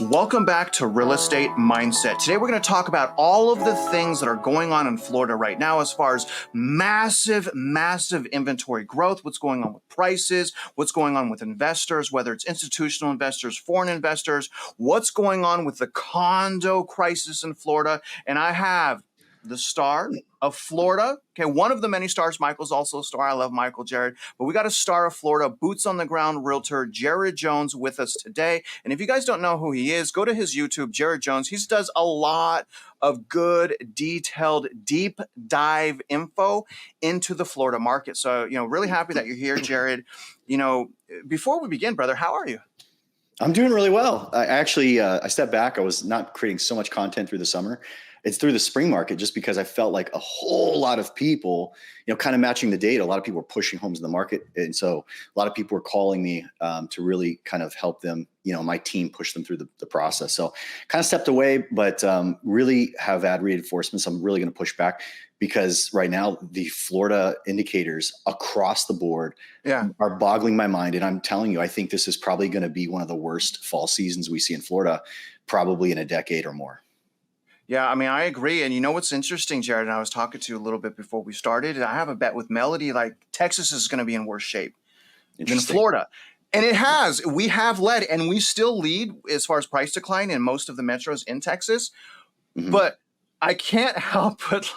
Welcome back to Real Estate Mindset. Today we're going to talk about all of the things that are going on in Florida right now as far as massive inventory growth, what's going on with prices, what's going on with investors, whether it's institutional investors, foreign investors, what's going on with the condo crisis in Florida. And I have the star of Florida. Okay, one of the many stars. Michael's also a star. I love Michael, Jared. But we got a star of Florida, boots on the ground realtor, Jared Jones, with us today. And if you guys don't know who he is, go to his YouTube, Jared Jones. He does a lot of good, detailed, deep dive info into the Florida market. So, really happy that you're here, Jared. Before we begin, brother, how are you? I'm doing really well. I stepped back. I was not creating so much content through the summer. It's through the spring market, just because I felt like a whole lot of people, kind of matching the data. A lot of people were pushing homes in the market. And so a lot of people were calling me to really kind of help them, my team push them through the process. So kind of stepped away, but really have had reinforcements. I'm really going to push back because right now the Florida indicators across the board are boggling my mind. And I'm telling you, I think this is probably going to be one of the worst fall seasons we see in Florida, probably in a decade or more. Yeah, I agree. And you know what's interesting, Jared, and I was talking to you a little bit before we started, I have a bet with Melody, like Texas is going to be in worse shape than Florida. And we have led, and we still lead as far as price decline in most of the metros in Texas. Mm-hmm. But I can't help but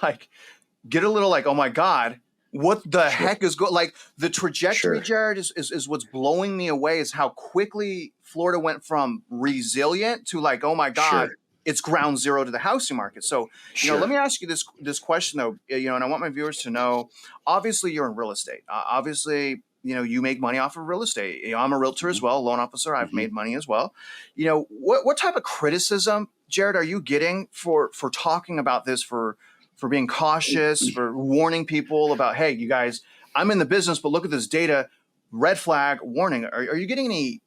get a little oh my God, what the heck is going, the trajectory, Jared, is what's blowing me away is how quickly Florida went from resilient to oh my God. It's ground zero to the housing market. So, let me ask you this question though, and I want my viewers to know, obviously you're in real estate. Obviously, you make money off of real estate. I'm a realtor as well, loan officer. I've made money as well. What type of criticism, Jared, are you getting for talking about this, for being cautious, for warning people about, hey, you guys, I'm in the business, but look at this data, red flag, warning. Are you getting any,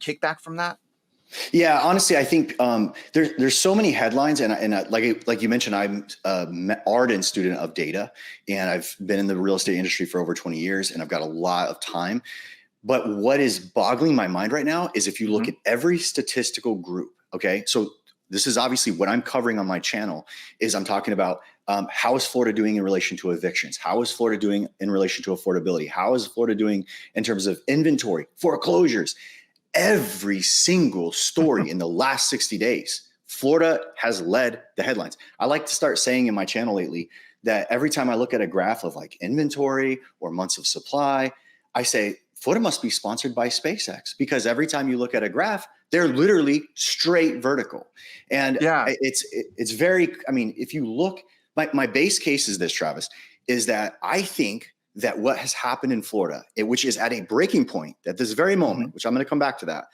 kickback from that? Yeah, honestly, I think there's so many headlines, and like you mentioned, I'm an ardent student of data, and I've been in the real estate industry for over 20 years, and I've got a lot of time. But what is boggling my mind right now is if you look at every statistical group. Okay, so this is obviously what I'm covering on my channel. Is I'm talking about how is Florida doing in relation to evictions? How is Florida doing in relation to affordability? How is Florida doing in terms of inventory, foreclosures? Every single story in the last 60 days, Florida has led the headlines. I like to start saying in my channel lately that every time I look at a graph of inventory or months of supply, I say Florida must be sponsored by SpaceX, because every time you look at a graph, they're literally straight vertical. And it's very, if you look, my base case is this, Travis, is that I think that what has happened in Florida, which is at a breaking point at this very moment, which I'm going to come back to that,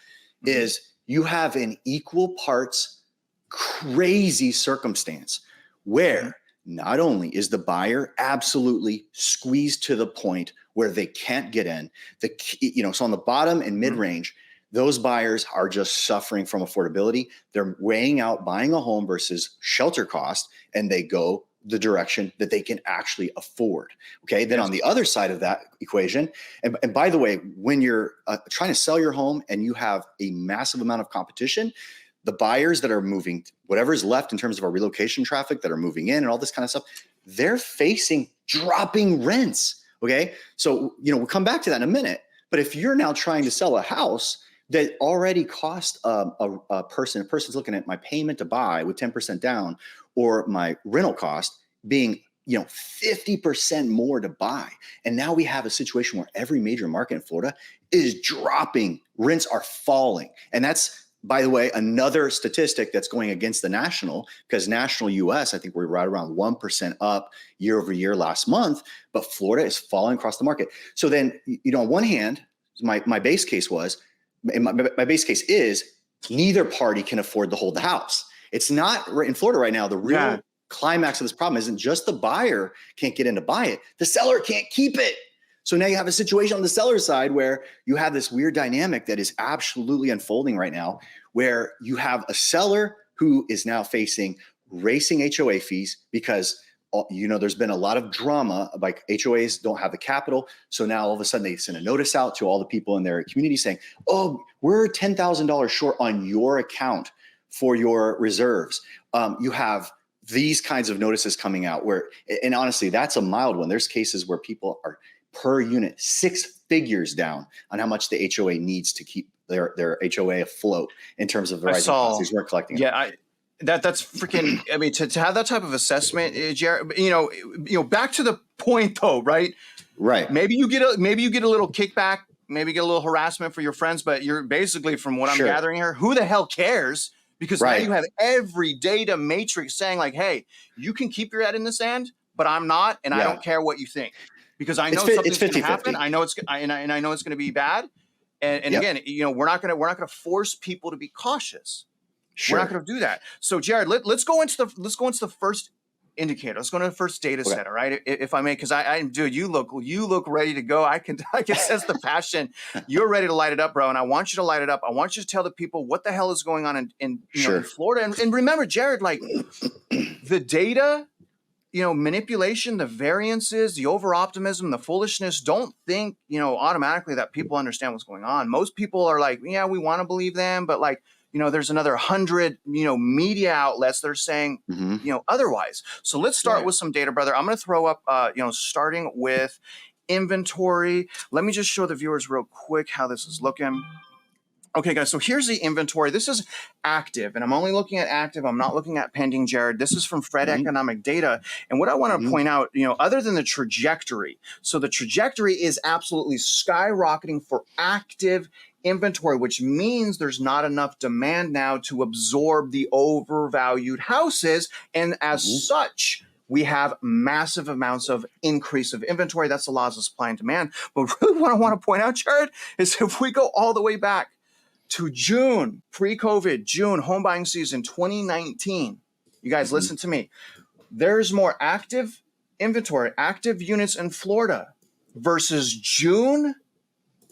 is you have an equal parts crazy circumstance where not only is the buyer absolutely squeezed to the point where they can't get in, so on the bottom and mid-range, those buyers are just suffering from affordability. They're weighing out buying a home versus shelter cost, and they go the direction that they can actually afford. Okay. Then on the other side of that equation, and by the way, when you're trying to sell your home and you have a massive amount of competition, the buyers that are moving, whatever's left in terms of our relocation traffic that are moving in and all this kind of stuff, they're facing dropping rents. Okay. So, we'll come back to that in a minute. But if you're now trying to sell a house that already cost a person's looking at my payment to buy with 10% down, or my rental cost being 50% more to buy. And now we have a situation where every major market in Florida is dropping. Rents are falling. And that's, by the way, another statistic that's going against the national, because national US, I think we're right around 1% up year over year last month, but Florida is falling across the market. So then, on one hand, my base case was, my base case is neither party can afford to hold the house. It's not in Florida right now. The real climax of this problem isn't just the buyer can't get in to buy it. The seller can't keep it. So now you have a situation on the seller side where you have this weird dynamic that is absolutely unfolding right now, where you have a seller who is now facing racing HOA fees because there's been a lot of drama, like HOAs don't have the capital. So now all of a sudden they send a notice out to all the people in their community saying, oh, we're $10,000 short on your account for your reserves. You have these kinds of notices coming out and honestly, that's a mild one. There's cases where people are per unit 6 figures down on how much the HOA needs to keep their HOA afloat in terms of the rising costs. These weren't collecting. Yeah, that's freaking. I mean, to have that type of assessment, Jared. Back to the point though, right? Right. Maybe you get a little kickback, maybe get a little harassment for your friends, but you're basically, from what I'm gathering here, who the hell cares? Because now you have every data matrix saying like, hey, you can keep your head in the sand, but I'm not, and I don't care what you think, because I know something's going to happen. I know it's and I know it's going to be bad. And again, we're not going to force people to be cautious. We're not going to do that. So, Jared, let's go into the first indicator. Let's go to the first data set, all right? If I may, because dude, you look ready to go. I can sense the passion. You're ready to light it up, bro. And I want you to light it up. I want you to tell the people what the hell is going on in Florida. And remember, Jared, like the data, manipulation, the variances, the over-optimism, the foolishness, don't think, automatically that people understand what's going on. Most people are like, yeah, we want to believe them, but like, there's another 100, media outlets that are saying, otherwise. So let's start with some data, brother. I'm going to throw up, starting with inventory. Let me just show the viewers real quick how this is looking. Okay, guys, so here's the inventory. This is active, and I'm only looking at active. I'm not looking at pending, Jared. This is from Fred Economic Data. And what I want to point out, other than the trajectory, so the trajectory is absolutely skyrocketing for active inventory, which means there's not enough demand now to absorb the overvalued houses. And as such, we have massive amounts of increase of inventory. That's the laws of supply and demand. But really what I want to point out, Jared, is if we go all the way back to June, pre-COVID, June, home buying season 2019. You guys listen to me. There's more active inventory, active units in Florida versus June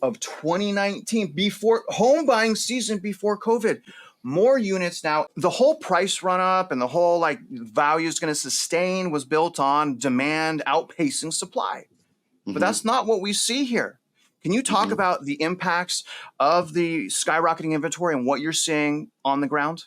of 2019, before home buying season, before COVID. More units now. The whole price run up and the whole like value is going to sustain was built on demand outpacing supply. But that's not what we see here. Can you talk about the impacts of the skyrocketing inventory and what you're seeing on the ground?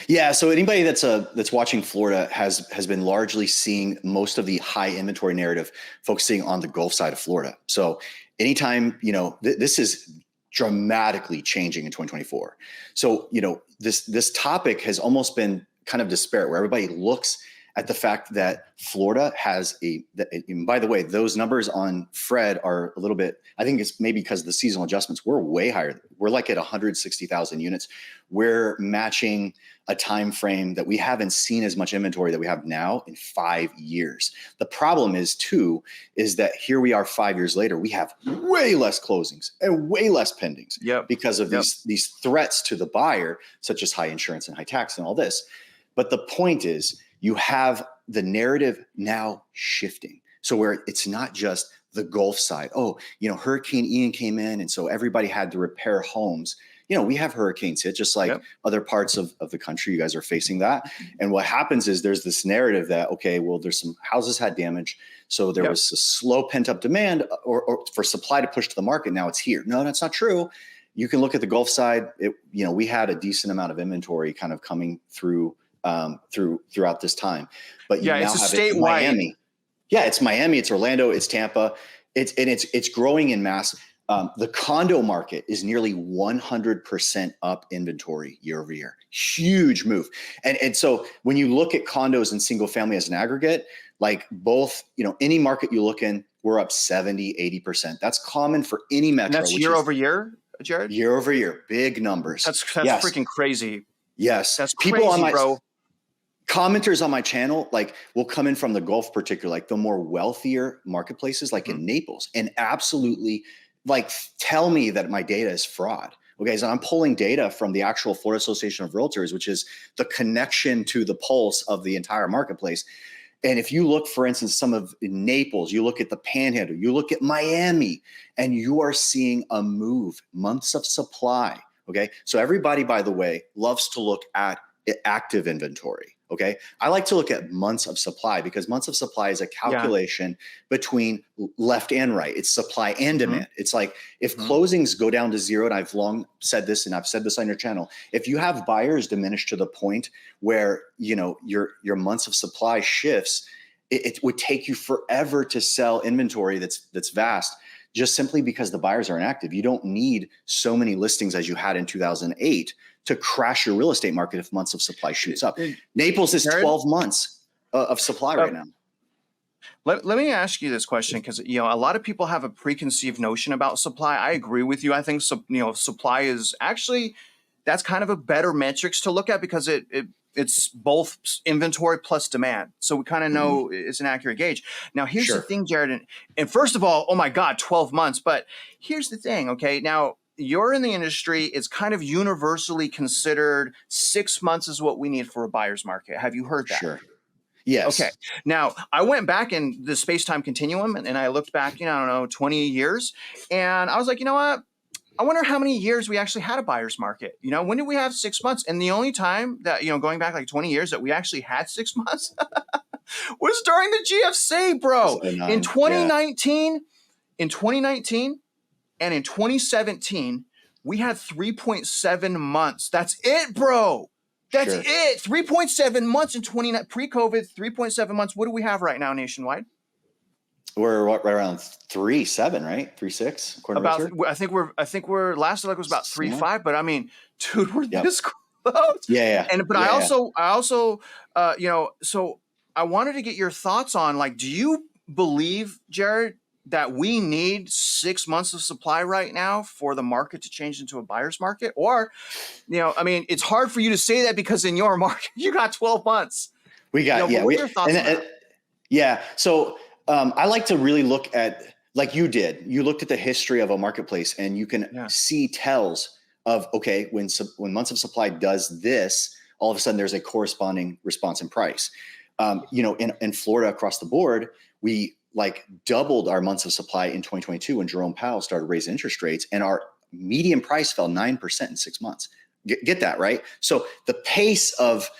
Yeah. So anybody that's watching Florida has been largely seeing most of the high inventory narrative focusing on the Gulf side of Florida. So anytime, this is dramatically changing in 2024. So, this topic has almost been kind of disparate, where everybody looks at the fact that Florida has and by the way, those numbers on Fred are a little bit, I think it's maybe because of the seasonal adjustments, we're way higher. We're like at 160,000 units. We're matching a time frame that we haven't seen as much inventory that we have now in 5 years. The problem is that here we are 5 years later, we have way less closings and way less pendings because of these threats to the buyer, such as high insurance and high tax and all this. But the point is, you have the narrative now shifting. So where it's not just the Gulf side. Oh, Hurricane Ian came in, and so everybody had to repair homes. We have hurricanes hit just like other parts of the country. You guys are facing that. And what happens is there's this narrative that, okay, well, there's some houses had damage. So there was a slow pent up demand or for supply to push to the market. Now it's here. No, that's not true. You can look at the Gulf side. We had a decent amount of inventory kind of coming through throughout this time, but you now have statewide. Miami. Yeah, it's Miami, it's Orlando, it's Tampa. It's growing in mass. The condo market is nearly 100% up inventory year over year. Huge move. And so when you look at condos and single family as an aggregate, like both, any market you look in, we're up 70, 80%. That's common for any metro. And that's year over year, Jared? Year over year, big numbers. That's freaking crazy. Yes. That's people crazy, bro. Commenters on my channel will come in from the Gulf, particularly like the more wealthier marketplaces, like in Naples, and absolutely tell me that my data is fraud. Okay, so I'm pulling data from the actual Florida Association of Realtors, which is the connection to the pulse of the entire marketplace. And if you look, for instance, some of Naples, you look at the Panhandle, you look at Miami, and you are seeing a move, months of supply. Okay, so everybody, by the way, loves to look at active inventory. Okay. I like to look at months of supply because months of supply is a calculation between left and right. It's supply and demand. It's like if closings go down to zero, and I've long said this, and I've said this on your channel, if you have buyers diminish to the point where, your months of supply shifts, it would take you forever to sell inventory that's vast, just simply because the buyers are inactive. You don't need so many listings as you had in 2008 to crash your real estate market if months of supply shoots up. Naples is 12 months of supply right now. Let me ask you this question, because a lot of people have a preconceived notion about supply. I agree with you. I think supply is actually, that's kind of a better metrics to look at, because it's both inventory plus demand. So we kind of know it's an accurate gauge. Now, here's the thing, Jared. And first of all, oh my God, 12 months. But here's the thing, okay? Now, you're in the industry. It's kind of universally considered 6 months is what we need for a buyer's market. Have you heard that? Sure. Yes. Okay. Now, I went back in the space-time continuum and I looked back, I don't know, 20 years. And I was like, you know what? I wonder how many years we actually had a buyer's market. When did we have 6 months? And the only time that, going back like 20 years that we actually had 6 months was during the GFC, bro. In 2019, and in 2017, we had 3.7 months. That's it, bro. That's it. 3.7 months in pre-COVID, 3.7 months. What do we have right now nationwide? We're right around 3.7, right? 3.6. I think we're last look was about 3.5. But I mean, dude, we're this close. Yeah. I also, so I wanted to get your thoughts on, like, do you believe, Jared, that we need 6 months of supply right now for the market to change into a buyer's market? Or, I mean, it's hard for you to say that because in your market, you got 12 months. What are your thoughts on that? So I like to really look at, like you did, you looked at the history of a marketplace and you can see tells of, okay, when months of supply does this, all of a sudden there's a corresponding response in price. In Florida across the board, we doubled our months of supply in 2022 when Jerome Powell started raising interest rates, and our median price fell 9% in 6 months. Get that, right? So the pace of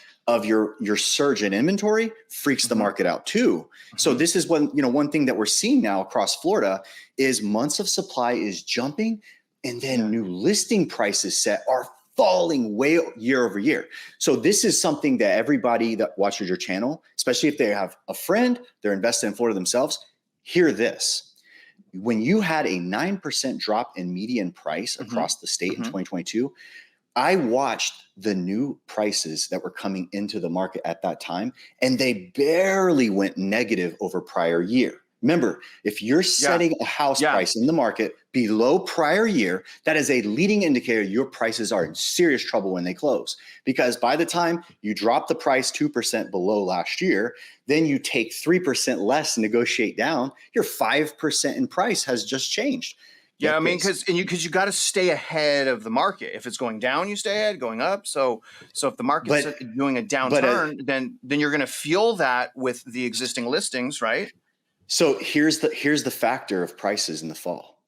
your surge in inventory freaks the market out too. So this is one thing that we're seeing now across Florida is months of supply is jumping, and then new listing prices set are falling way year over year. So this is something that everybody that watches your channel, especially if they have a friend, they're invested in Florida themselves, hear this. When you had a 9% drop in median price across the state in 2022, I watched the new prices that were coming into the market at that time, and they barely went negative over prior year. Remember, if you're setting a house price in the market below prior year, that is a leading indicator your prices are in serious trouble when they close. Because by the time you drop the price 2% below last year, then you take 3% less and negotiate down, your 5% in price has just changed. Yeah, I mean, because you got to stay ahead of the market. If it's going down, you stay ahead. Going up, so if the market's doing a downturn, then you're going to feel that with the existing listings, right? So here's the factor of prices in the fall.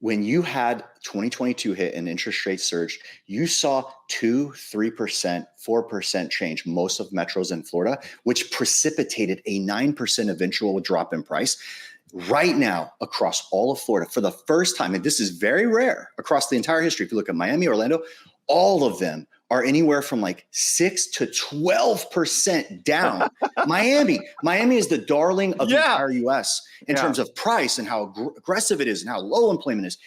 When you had 2022 hit and interest rates surged, you saw 2%, 3%, 4% change most of metros in Florida, which precipitated a 9% eventual drop in price. Right now, across all of Florida, for the first time, and this is very rare across the entire history, if you look at Miami, Orlando, all of them are anywhere from 6 to 12% down. Miami is the darling of the entire US in terms of price and how aggressive it is and how low employment is.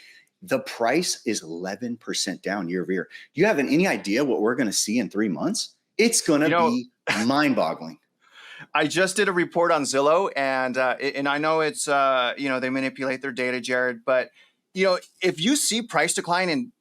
The price is 11% down year over year. Do you have any idea what we're going to see in 3 months? It's going to be mind-boggling. I just did a report on Zillow, and I know it's they manipulate their data, Jared. But if you see price decline in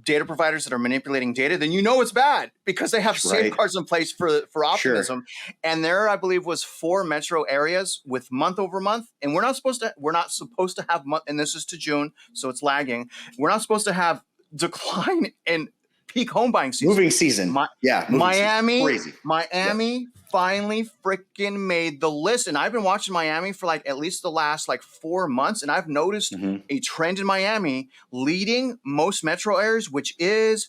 data providers that are manipulating data, then it's bad because they have safeguards in place for optimism. Sure. And there, I believe, was 4 metro areas with month over month, and we're not supposed to have month, and this is to June, so it's lagging. We're not supposed to have decline in peak home buying season. Moving season. Miami finally freaking made the list. And I've been watching Miami for at least the last 4 months. And I've noticed a trend in Miami leading most metro areas, which is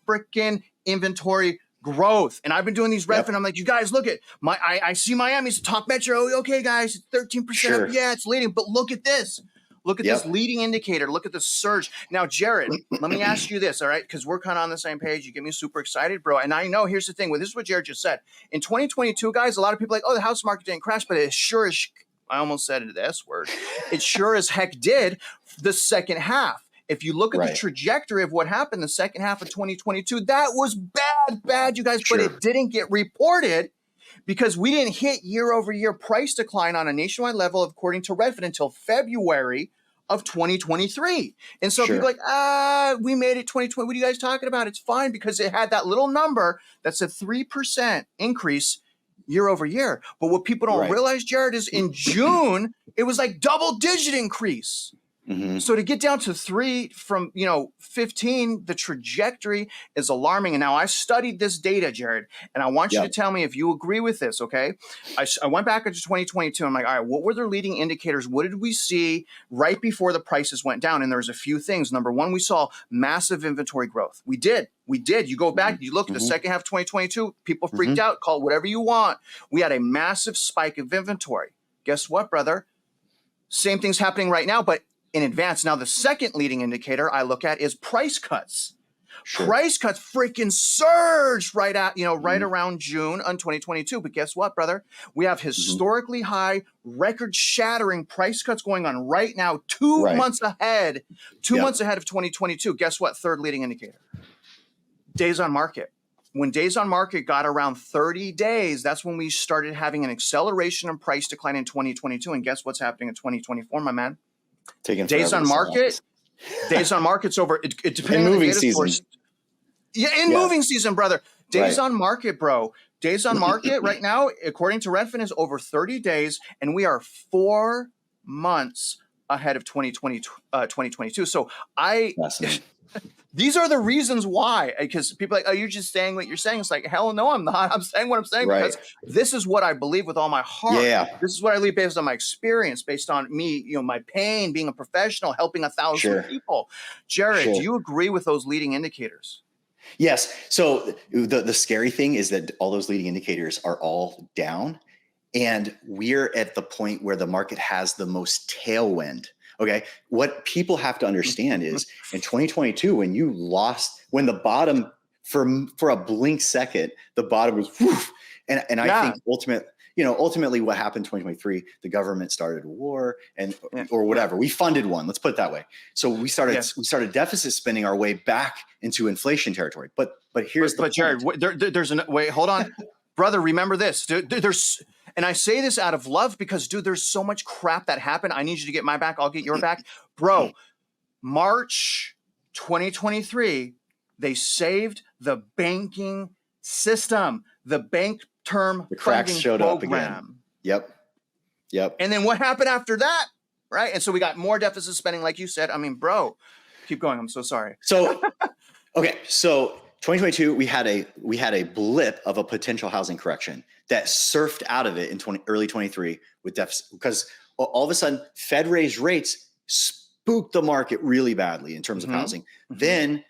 freaking inventory growth. And I've been doing these ref, and I'm like, you guys, look at I see Miami's top metro. Okay, guys, 13% up. Yeah, it's leading, but look at this. Look at this leading indicator. Look at the surge. Now, Jared, let me ask you this, all right? Because we're kind of on the same page. You get me super excited, bro. And I know, here's the thing. Well, this is what Jared just said. In 2022, guys, a lot of people are like, oh, the house market didn't crash, but it sure as I almost said it, the S word. It sure as heck did the second half. If you look at the trajectory of what happened the second half of 2022, that was bad, you guys, but it didn't get reported because we didn't hit year-over-year price decline on a nationwide level, according to Redfin, until February of 2023. And so people are like, we made it 2020. What are you guys talking about? It's fine, because it had that little number that's a 3% increase year over year. But what people don't realize, Jared, is in June, it was like double-digit increase. So to get down to 3 from 15, the trajectory is alarming. And now I studied this data, Jared, and I want you to tell me if you agree with this. Okay, I went back into 2022. I'm like, all right, what were their leading indicators? What did we see right before the prices went down? And there's a few things. Number one, we saw massive inventory growth. We did. You go back, you look at the second half of 2022. People freaked out. Call it whatever you want. We had a massive spike of inventory. Guess what, brother? Same thing's happening right now, but in advance. Now, the second leading indicator I look at is price cuts. Price cuts freaking surged right around June on 2022. But guess what, brother? We have historically high, record-shattering price cuts going on right now, 2 months ahead, 2 months ahead of 2022. Guess what? Third leading indicator. Days on market. When days on market got around 30 days, that's when we started having an acceleration in price decline in 2022. And guess what's happening in 2024, my man? Days on market. Days on market's over. It depends in on moving the data season. source. Moving season, brother. Days on market, bro. Days on market right now, according to Redfin, is over 30 days, and we are 4 months ahead of 2022. So these are the reasons why, because people are like, oh, you're just saying what you're saying. It's like, hell no, I'm not. I'm saying what I'm saying because this is what I believe with all my heart. This is what I believe based on my experience, based on me, my pain, being a professional, helping 1,000 people. Jared, do you agree with those leading indicators? Yes. So the scary thing is that all those leading indicators are all down, and we're at the point where the market has the most tailwind. Okay. What people have to understand is in 2022, when the bottom for a blink second, the bottom was, woof, and I think ultimately what happened in 2023, the government started a war or whatever. We funded one, let's put it that way. So we started deficit spending our way back into inflation territory. But here's the point. Jared, hold on. Brother, remember this. And I say this out of love because, dude, there's so much crap that happened. I need you to get my back. I'll get your back. Bro, March 2023, they saved the banking system, the bank term the cracks funding showed program. Up again. Yep. And then what happened after that? Right. And so we got more deficit spending, like you said. I mean, bro, keep going. I'm so sorry. So, okay. So 2022, we had a blip of a potential housing correction that surfed out of it in early 23 with deficit, because all of a sudden Fed raised rates, spooked the market really badly in terms of housing. Then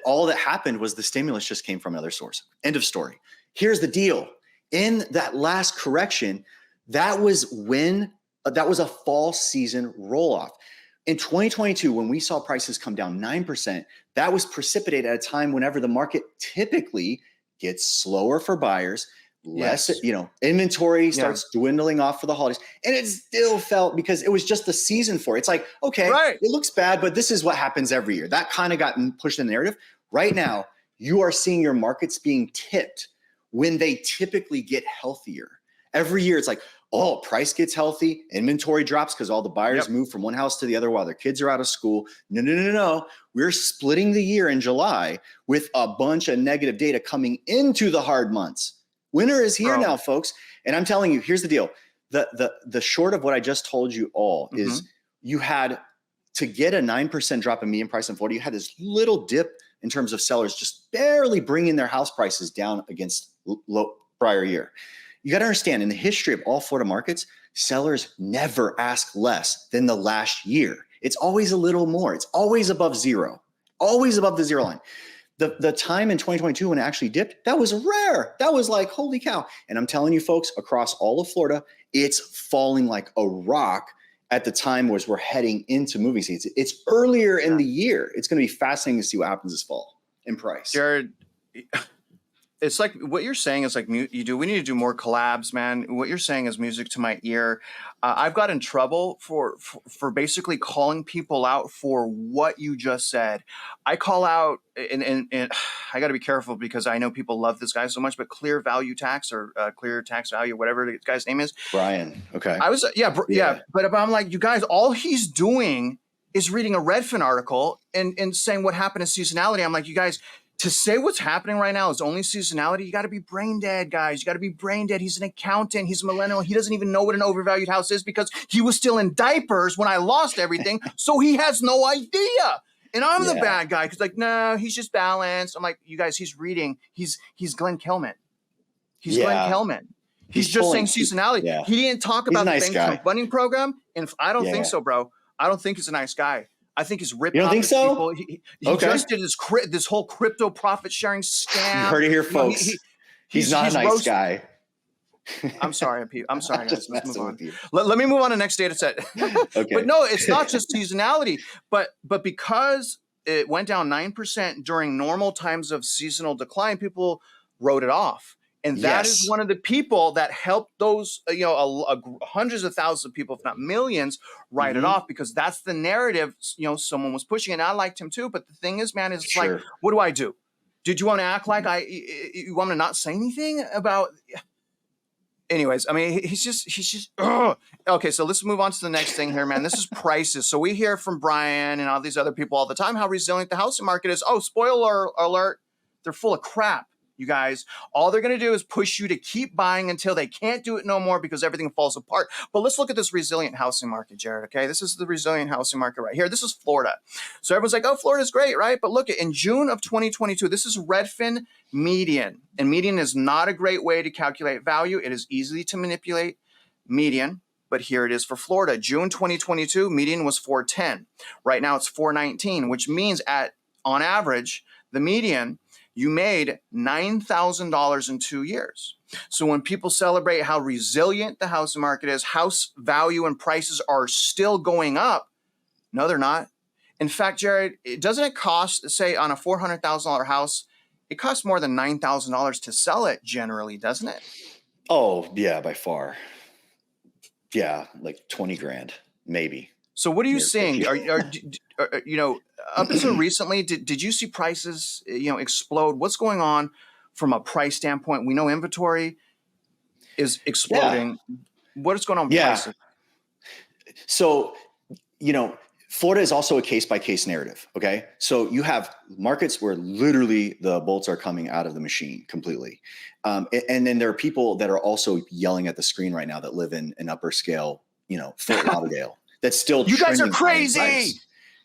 all that happened was the stimulus just came from another source. End of story. Here's the deal. In that last correction, that was a fall season roll off. In 2022, when we saw prices come down 9%, that was precipitated at a time whenever the market typically gets slower for buyers, less, inventory starts dwindling off for the holidays. And it still felt, because it was just the season for it. It's like, okay, it looks bad, but this is what happens every year. That kind of got pushed in the narrative. Right now, you are seeing your markets being tipped when they typically get healthier. Every year, it's like, oh, price gets healthy, inventory drops because all the buyers move from one house to the other while their kids are out of school. No. We're splitting the year in July with a bunch of negative data coming into the hard months. Winter is here now, folks. And I'm telling you, here's the deal. The short of what I just told you all is you had to get a 9% drop in median price in Florida. You had this little dip in terms of sellers just barely bringing their house prices down against low prior year. You got to understand, in the history of all Florida markets, sellers never ask less than the last year. It's always a little more. It's always above zero, always above the zero line. The time in 2022 when it actually dipped, that was rare. That was like, holy cow. And I'm telling you folks, across all of Florida, it's falling like a rock at the time as we're heading into moving season. It's earlier in the year. It's going to be fascinating to see what happens this fall in price. Jared, it's like what you're saying is like we need to do more collabs, man. What you're saying is music to my ear. I've got in trouble for basically calling people out for what you just said. I call out, and I got to be careful because I know people love this guy so much, but clear value tax or clear tax value, whatever the guy's name is. Brian. Okay. I was, yeah. But I'm like, you guys, all he's doing is reading a Redfin article and saying what happened in seasonality. I'm like, you guys, to say what's happening right now is only seasonality, you got to be brain dead, guys. You got to be brain dead. He's an accountant. He's a millennial. He doesn't even know what an overvalued house is because he was still in diapers when I lost everything. So he has no idea. And I'm the bad guy because like, no, he's just balanced. I'm like, you guys, he's reading. He's Glenn Kelman. He's Glenn Kelman. He's just saying seasonality. Yeah. He didn't talk about the bank funding program. And I don't think so, bro. I don't think he's a nice guy. I think he's ripped. You don't think so? He just did this whole crypto profit sharing scam. You heard it here, folks. He's not a nice guy. I'm sorry, Pete. I'm sorry, guys. Let's move on. Let me move on to the next data set. Okay. But no, it's not just seasonality, but because it went down 9% during normal times of seasonal decline, people wrote it off. And that is one of the people that helped those, hundreds of thousands of people, if not millions, write it off because that's the narrative, someone was pushing. And I liked him too. But the thing is, man, is like, what do I do? Did you want to act like you want me to not say anything about? Anyways, I mean, he's just, ugh. Okay, so let's move on to the next thing here, man. This is prices. So we hear from Brian and all these other people all the time how resilient the housing market is. Oh, spoiler alert, they're full of crap. You guys, all they're going to do is push you to keep buying until they can't do it no more because everything falls apart. But let's look at this resilient housing market, Jared, okay? This is the resilient housing market right here. This is Florida. So everyone's like, oh, Florida's great, right? But look, in June of 2022, this is Redfin median. And median is not a great way to calculate value. It is easy to manipulate median. But here it is for Florida. June 2022, median was 410. Right now it's 419, which means on average, the median, you made $9,000 in 2 years. So when people celebrate how resilient the housing market is, house value and prices are still going up. No, they're not. In fact, Jared, doesn't it cost, say, on a $400,000 house, it costs more than $9,000 to sell it generally, doesn't it? Oh, yeah, by far. Yeah, like 20 grand, maybe. So what are you seeing? Up until recently, did you see prices, explode? What's going on from a price standpoint? We know inventory is exploding. Yeah. What is going on with prices? So, Florida is also a case-by-case narrative, okay? So you have markets where literally the bolts are coming out of the machine completely. And then there are people that are also yelling at the screen right now that live in an upper scale, Fort Lauderdale. That's still you guys are crazy.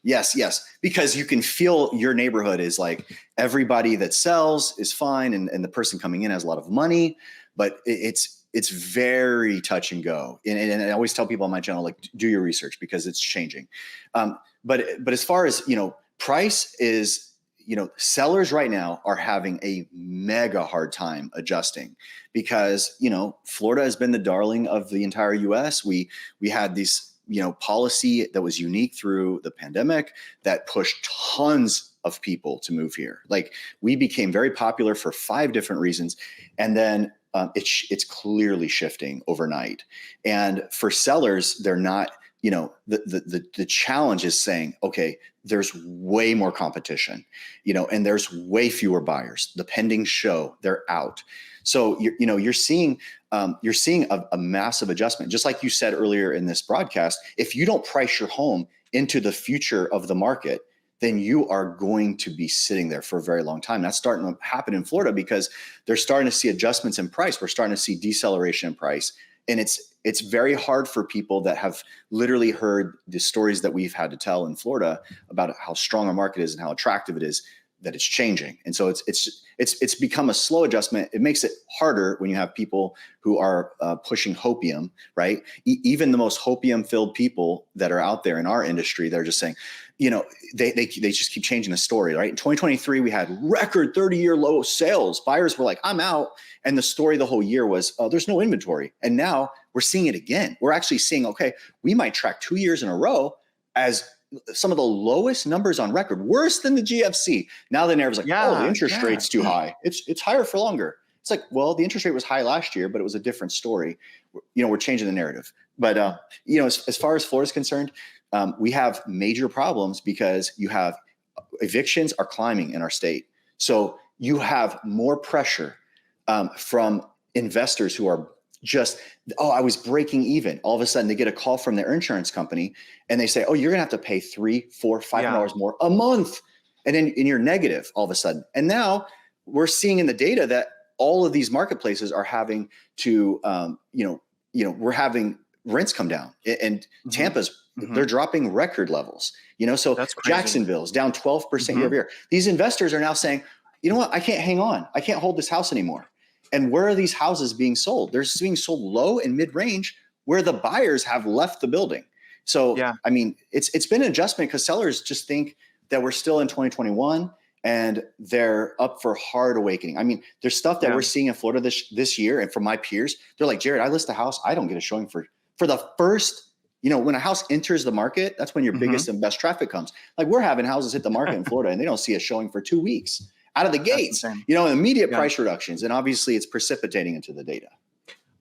Yes. Because you can feel your neighborhood is like everybody that sells is fine. And the person coming in has a lot of money, but it's very touch and go. And I always tell people on my channel, like, do your research because it's changing. But as far as, price is, sellers right now are having a mega hard time adjusting because, Florida has been the darling of the entire US. We had these, policy that was unique through the pandemic that pushed tons of people to move here. Like we became very popular for 5 different reasons. And then it's clearly shifting overnight. And for sellers, they're not, the challenge is saying, okay, there's way more competition, and there's way fewer buyers. The pendings show they're out. So you're seeing a massive adjustment. Just like you said earlier in this broadcast, if you don't price your home into the future of the market, then you are going to be sitting there for a very long time. That's starting to happen in Florida because they're starting to see adjustments in price. We're starting to see deceleration in price. And it's very hard for people that have literally heard the stories that we've had to tell in Florida about how strong our market is and how attractive it is, that it's changing. And so it's become a slow adjustment. It makes it harder when you have people who are pushing hopium, right? Even the most hopium filled people that are out there in our industry, they're just saying, you know, they just keep changing the story, right? In 2023, we had record 30-year low sales. Buyers were like, I'm out. And the story the whole year was, oh, there's no inventory. And now we're seeing it again. We're actually seeing, okay, we might track 2 years in a row as some of the lowest numbers on record, worse than the GFC. Now the narrative's like, oh, the interest rate's too high. It's higher for longer. It's like, well, the interest rate was high last year, but it was a different story. You know, we're changing the narrative. But, you know, as far as Florida's concerned, we have major problems because you have evictions are climbing in our state. So you have more pressure from investors who are just, oh, I was breaking even. All of a sudden they get a call from their insurance company and they say, oh, you're going to have to pay $300, $400, $500 more a month. And then you're negative all of a sudden. And now we're seeing in the data that all of these marketplaces are having to, we're having rents come down, and Tampa's, they're dropping record levels, you know, so Jacksonville's down 12% year over year. These investors are now saying, you know what, I can't hang on. I can't hold this house anymore. And where are these houses being sold? They're being sold low and mid-range where the buyers have left the building. So, I mean, it's been an adjustment because sellers just think that we're still in 2021 and they're up for hard awakening. I mean, there's stuff that we're seeing in Florida this year. And from my peers, they're like, Jared, I list a house, I don't get a showing for the first, you know, when a house enters the market, that's when your biggest and best traffic comes. Like we're having houses hit the market in Florida and they don't see a showing for 2 weeks out of the gates, you know, immediate price reductions. And obviously it's precipitating into the data.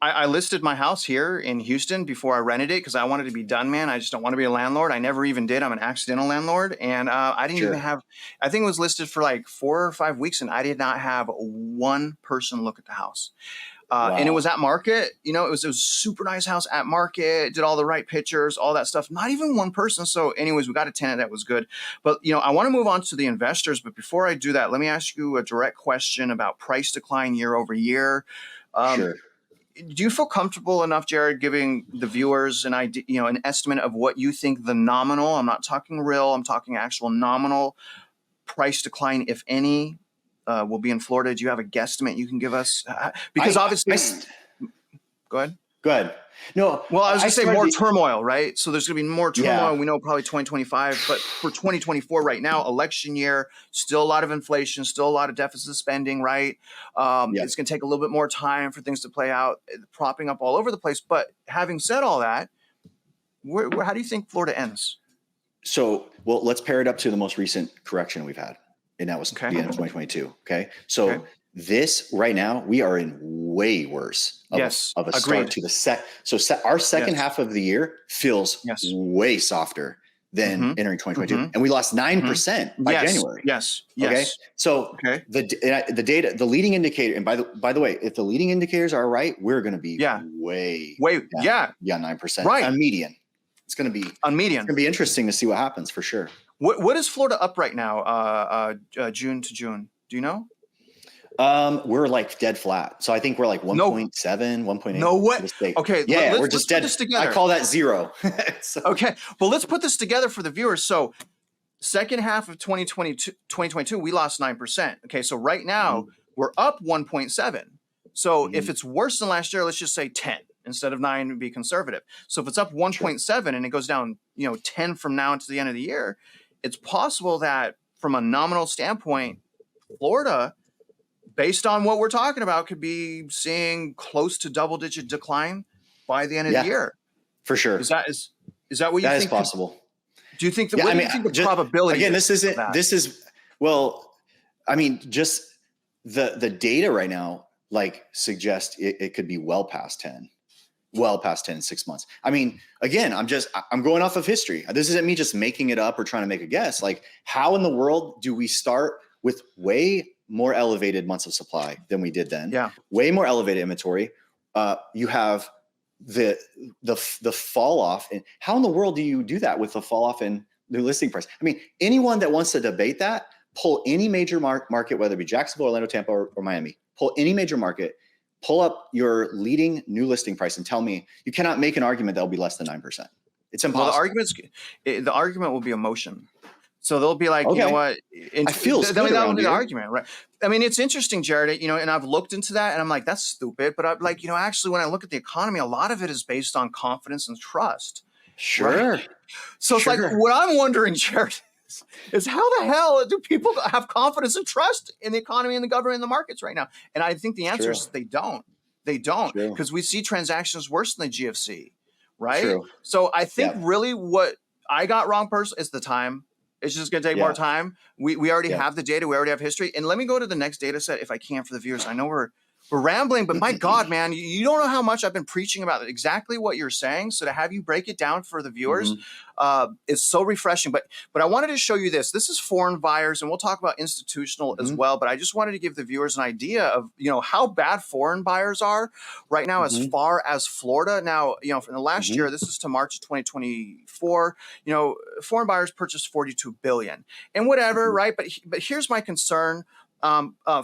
I listed my house here in Houston before I rented it because I wanted to be done, man. I just don't want to be a landlord. I never even did. I'm an accidental landlord. And I didn't even have, I think it was listed for like 4 or 5 weeks and I did not have one person look at the house. And it was at market, you know, it was a super nice house at market, did all the right pictures, all that stuff, not even one person. So anyways, we got a tenant that was good, but you know, I want to move on to the investors, but before I do that, let me ask you a direct question about price decline year over year. Do you feel comfortable enough, Jared, giving the viewers an idea, you know, an estimate of what you think the nominal, I'm not talking real, I'm talking actual nominal price decline, if any, will be in Florida? Do you have a guesstimate you can give us? Because obviously, go ahead. Go ahead. No, well, I was going to say more turmoil, right? So there's going to be more turmoil. We know probably 2025, but for 2024 right now, election year, still a lot of inflation, still a lot of deficit spending, right? It's going to take a little bit more time for things to play out, propping up all over the place. But having said all that, how do you think Florida ends? So, well, let's pair it up to the most recent correction we've had. And that was the end of 2022. Okay. So this right now, we are in way worse of a start to the set. So our second half of the year feels way softer than entering 2022. And we lost 9% by January. Okay. So the data, the leading indicator, and by the way, if the leading indicators are right, we're going to be way down, 9%. Right. On median. It's going to be on median. It's going to be interesting to see what happens for sure. What is Florida up right now, June to June? Do you know? We're like dead flat. So I think we're like 1.7, 1.8. No way. Okay. We're just dead. I call that zero. Okay. Well, let's put this together for the viewers. So second half of 2022, we lost 9%. Okay. So right now we're up 1.7. So if it's worse than last year, let's just say 10 instead of 9 would be conservative. So if it's up 1.7 and it goes down, 10 from now until the end of the year, it's possible that from a nominal standpoint, Florida, based on what we're talking about, could be seeing close to double-digit decline by the end of the year. For sure. Is that what you think? That is possible. Do you think that? What do you think the probability? Again, just the data right now suggest it could be well past 10 in 6 months. I mean, again, I'm going off of history. This isn't me just making it up or trying to make a guess. Like, how in the world do we start with way more elevated months of supply than we did then? Way more elevated inventory. You have the fall off. And how in the world do you do that with the fall off in new listing price? I mean, anyone that wants to debate that, pull any major market, whether it be Jacksonville, Orlando, Tampa, or Miami, pull any major market, pull up your leading new listing price and tell me you cannot make an argument that will be less than 9%. It's impossible. Well, the argument will be emotion. So they'll be like, you know what? I feel that would be the argument, right? I mean, it's interesting, Jared, and I've looked into that and I'm like, that's stupid. But I'm like, actually, when I look at the economy, a lot of it is based on confidence and trust. Sure. Right? So it's like, Sure. what I'm wondering, Jared, is how the hell do people have confidence and trust in the economy and the government and the markets right now? And I think the answer True. is they don't. They don't, True. because we see transactions worse than the GFC, right? True. So I think Yep. really what I got wrong personally is the time. It's just going to take more Yeah. time. We already Yeah. have the data. We already have history. And let me go to the next data set if I can for the viewers. I know we're rambling, but my God, man, you don't know how much I've been preaching about exactly what you're saying. So to have you break it down for the viewers is so refreshing. But I wanted to show you this. This is foreign buyers, and we'll talk about institutional as well. But I just wanted to give the viewers an idea of, how bad foreign buyers are right now as far as Florida. Now, in the last year, this is to March of 2024, foreign buyers purchased 42 billion and whatever, right? But here's my concern.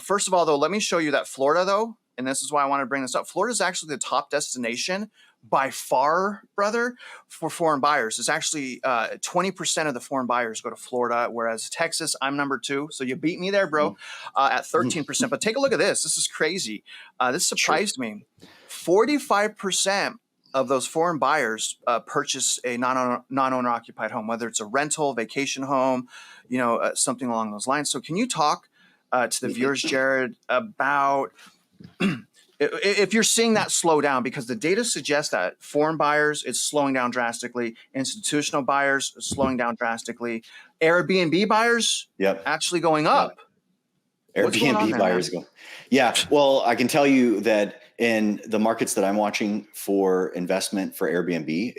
First of all, though, let me show you that Florida, though, and this is why I want to bring this up. Florida is actually the top destination by far, brother, for foreign buyers. It's actually 20% of the foreign buyers go to Florida, whereas Texas, I'm number 2. So you beat me there, bro, at 13%. But take a look at this. This is crazy. This surprised me. 45% of those foreign buyers purchase a non-owner occupied home, whether it's a rental, vacation home, something along those lines. So can you talk to the viewers, Jared, about if you're seeing that slow down, because the data suggests that foreign buyers, it's slowing down drastically. Institutional buyers slowing down drastically. Airbnb buyers actually going up. What's going on Airbnb there, buyers man? go. Yeah. Well, I can tell you that in the markets that I'm watching for investment for Airbnb,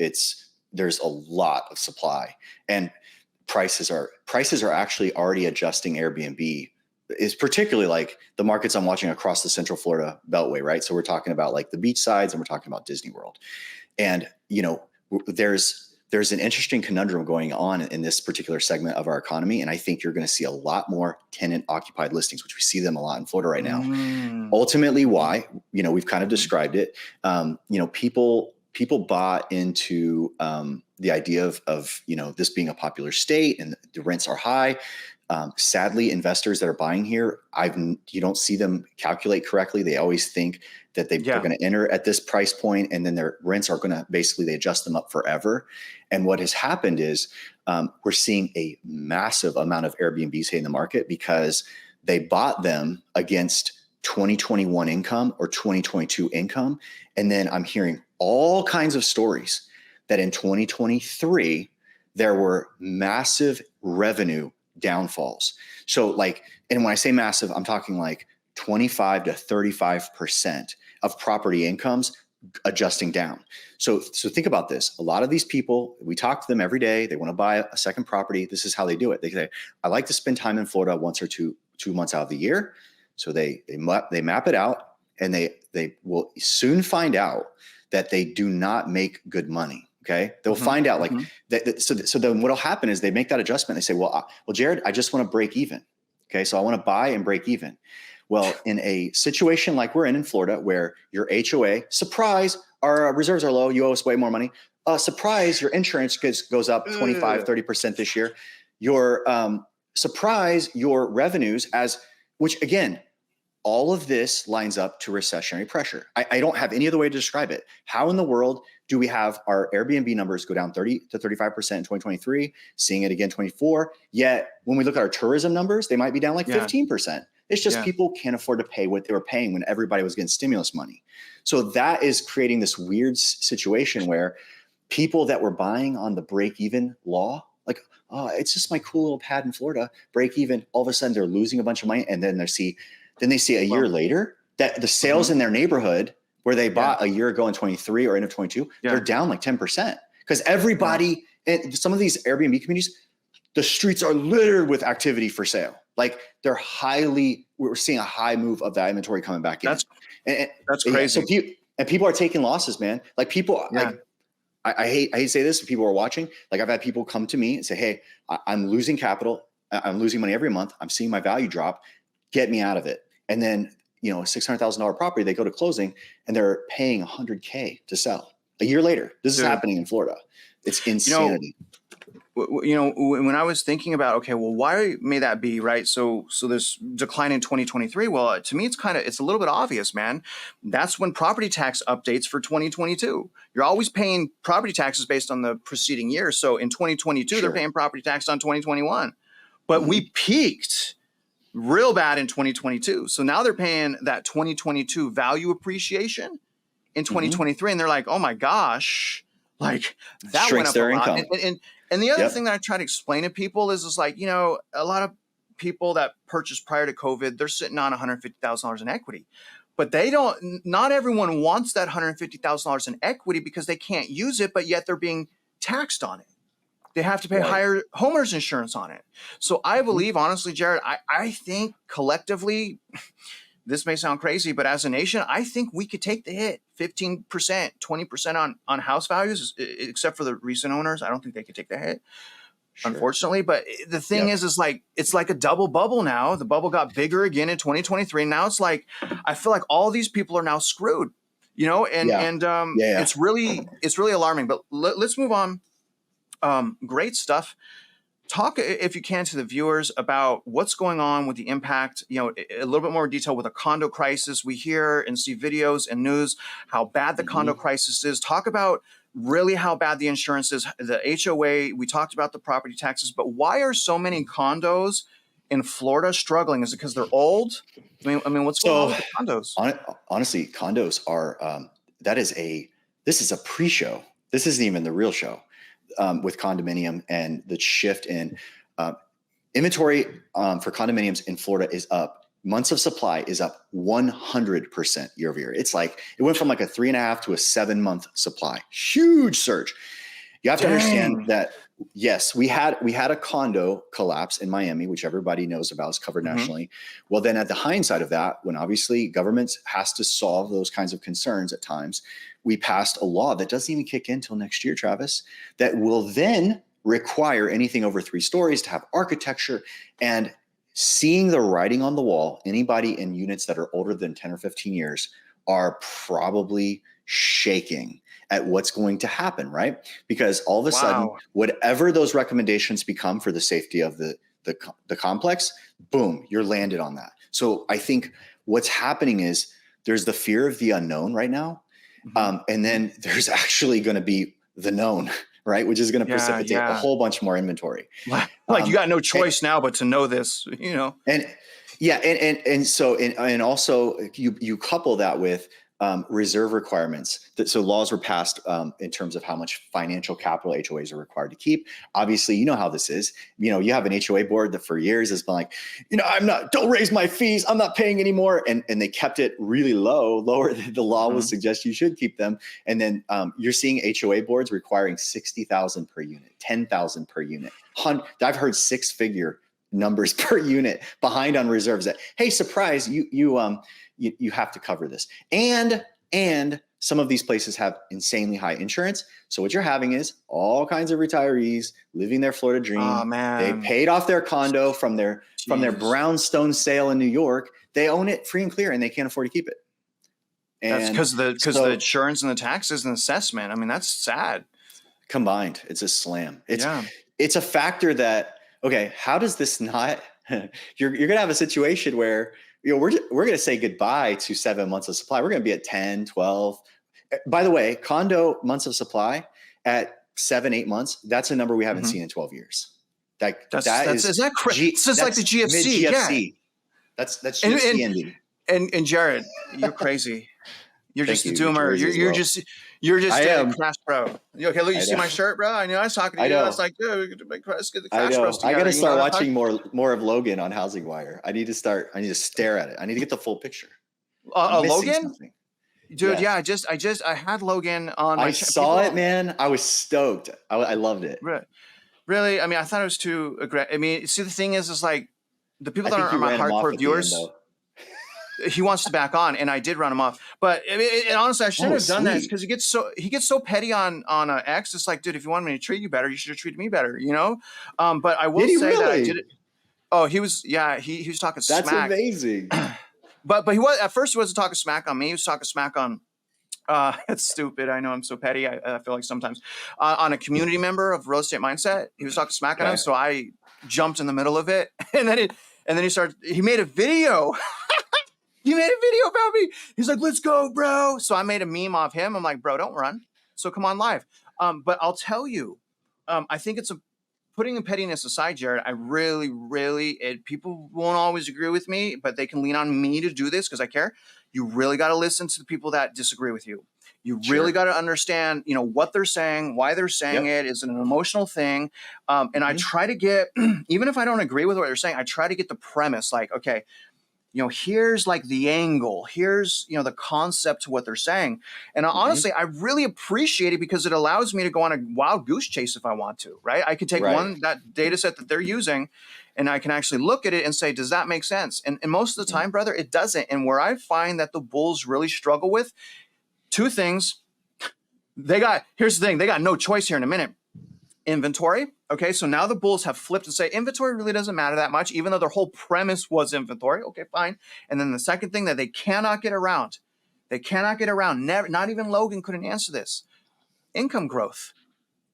there's a lot of supply, and prices are actually already adjusting Airbnb. Is particularly like the markets I'm watching across the Central Florida Beltway, right? So we're talking about like the beach sides, and we're talking about Disney World. And, there's an interesting conundrum going on in this particular segment of our economy. And I think you're going to see a lot more tenant occupied listings, which we see them a lot in Florida right now. Ultimately, why? We've kind of described it. People bought into the idea of this being a popular state and the rents are high. Sadly, investors that are buying here, you don't see them calculate correctly. They always think that they're going to enter at this price point, and then their rents are going to they adjust them up forever. And what has happened is we're seeing a massive amount of Airbnbs hitting the market because they bought them against 2021 income or 2022 income. And then I'm hearing all kinds of stories that in 2023, there were massive revenue downfalls. So and when I say massive, I'm talking like 25 to 35% of property incomes adjusting down. So think about this. A lot of these people, we talk to them every day. They want to buy a second property. This is how they do it. They say, I like to spend time in Florida once or two months out of the year. So they map it out, and they will soon find out that they do not make good money. Okay. They'll find out that. So then what'll happen is they make that adjustment. They say, well, Jared, I just want to break even. Okay. So I want to buy and break even. Well, in a situation like we're in Florida, where your HOA, surprise, our reserves are low. You owe us way more money. Surprise, your insurance goes up 25, 30% this year. Your surprise, your revenues which again, all of this lines up to recessionary pressure. I don't have any other way to describe it. How in the world do we have our Airbnb numbers go down 30 to 35% in 2023, seeing it again 24? Yet when we look at our tourism numbers, they might be down like 15%. It's just people can't afford to pay what they were paying when everybody was getting stimulus money. So that is creating this weird situation where people that were buying on the break-even law, like, oh, it's just my cool little pad in Florida, break even, all of a sudden they're losing a bunch of money, and then they see a year later that the sales in their neighborhood where they bought a year ago in 23 or end of 22, they're down like 10% because everybody in some of these Airbnb communities, the streets are littered with activity for sale. Like we're seeing a high move of that inventory coming back in. That's crazy. So people are taking losses, man. Like people, I hate to say this, if people are watching, like I've had people come to me and say, hey, I'm losing capital. I'm losing money every month. I'm seeing my value drop. Get me out of it. And then, a $600,000 property, they go to closing and they're paying $100K to sell a year later. This is happening in Florida. It's insanity. when I was thinking about, okay, well, why may that be, right? So this decline in 2023. Well, to me, it's a little bit obvious, man. That's when property tax updates for 2022. You're always paying property taxes based on the preceding year. So in 2022, they're paying property tax on 2021, but we peaked real bad in 2022. So now they're paying that 2022 value appreciation in 2023, and they're like, oh my gosh, like that went up a lot. And the other thing that I try to explain to people is like, a lot of people that purchased prior to COVID, they're sitting on $150,000 in equity, but not everyone wants that $150,000 in equity because they can't use it, but yet they're being taxed on it. They have to pay higher homeowners insurance on it. So I believe, honestly, Jared, I think collectively, this may sound crazy, but as a nation, I think we could take the hit 15%, 20% on house values, except for the recent owners. I don't think they could take the hit, unfortunately. But the thing is like, it's like a double bubble now. The bubble got bigger again in 2023. Now it's like, I feel like all these people are now screwed, it's really alarming. But let's move on. Great stuff. Talk, if you can, to the viewers about what's going on with the impact, a little bit more detail with a condo crisis. We hear and see videos and news how bad the condo crisis is. Talk about really how bad the insurance is, the HOA. We talked about the property taxes, but why are so many condos in Florida struggling? Is it because they're old? I mean, what's going on with the condos? Honestly, condos are, this is a pre-show. This isn't even the real show. With condominium and the shift in inventory for condominiums in Florida is up. Months of supply is up 100% year over year. It's like it went from like a 3.5 to a 7-month supply. Huge surge. You have to understand that, yes, we had a condo collapse in Miami, which everybody knows about, is covered nationally. Well, then at the hindsight of that, when obviously governments has to solve those kinds of concerns at times, we passed a law that doesn't even kick in until next year, Travis, that will then require anything over 3 stories to have architecture. And seeing the writing on the wall, anybody in units that are older than 10 or 15 years are probably shaking at what's going to happen, right? Because all of a sudden, whatever those recommendations become for the safety of the complex, boom, you're landed on that. So I think what's happening is there's the fear of the unknown right now. And then there's actually going to be the known, right? Which is going to precipitate a whole bunch more inventory. Like you got no choice now but to know this, And also you couple that with reserve requirements. So laws were passed in terms of how much financial capital HOAs are required to keep. Obviously, you know how this is. You have an HOA board that for years has been like, don't raise my fees. I'm not paying anymore. And they kept it really lower than the law would suggest you should keep them. And then you're seeing HOA boards requiring $60,000 per unit, $10,000 per unit. I've heard 6-figure numbers per unit behind on reserves that, hey, surprise, you have to cover this. And some of these places have insanely high insurance. So what you're having is all kinds of retirees living their Florida dream. Oh, man. They paid off their condo from their brownstone sale in New York. They own it free and clear and they can't afford to keep it. And that's because the insurance and the taxes and assessment. I mean, that's sad. Combined, it's a slam. It's a factor that, okay, how does this not, you're going to have a situation where, we're going to say goodbye to 7 months of supply. We're going to be at 10, 12. By the way, condo months of supply at 7-8 months, that's a number we haven't seen in 12 years. Is that crazy? It's just like the GFC. GFC. That's GFC ending. And Jared, you're crazy. You're just a doomer. You're just a crash bro. Okay, look, you see my shirt, bro? I knew I was talking to you. I was like, dude, let's get the crash bros together. I got to start watching more of Logan on Housing Wire. I need to stare at it. I need to get the full picture. Logan? Something. Dude, yeah, I had Logan on. I saw it, man. I was stoked. I loved it. Really? I mean, I thought it was too aggressive. I mean, see, the thing is like the people that are my hardcore viewers. He wants to back on, and I did run him off. But I mean, honestly, I shouldn't have done that because he gets so petty on X. It's like, dude, if you want me to treat you better, you should have treated me better, But I will say that I did it. Oh, he was talking smack. That's amazing. But he was at first he wasn't talking smack on me. He was talking smack on It's stupid. I know I'm so petty. I feel like sometimes on a community member of Real Estate Mindset, he was talking smack on him. Okay. So I jumped in the middle of it. And then he made a video. He made a video about me. He's like, let's go, bro. So I made a meme of him. I'm like, bro, don't run. So come on live. But I'll tell you, I think putting the pettiness aside, Jared, I really, people won't always agree with me, but they can lean on me to do this because I care. You really got to listen to the people that disagree with you. You really got to understand, what they're saying, why they're saying it. Is it an emotional thing? And I try to get, even if I don't agree with what they're saying, I try to get the premise like, okay, here's like the angle, here's, the concept to what they're saying. And honestly, I really appreciate it because it allows me to go on a wild goose chase if I want to, right? I can take that data set that they're using and I can actually look at it and say, does that make sense? And most of the time, brother, it doesn't. And where I find that the bulls really struggle with two things, here's the thing, they got no choice here in a minute. Inventory. Okay, so now the bulls have flipped and say inventory really doesn't matter that much, even though their whole premise was inventory. Okay, fine. And then the second thing that they cannot get around, never, not even Logan couldn't answer this. Income growth.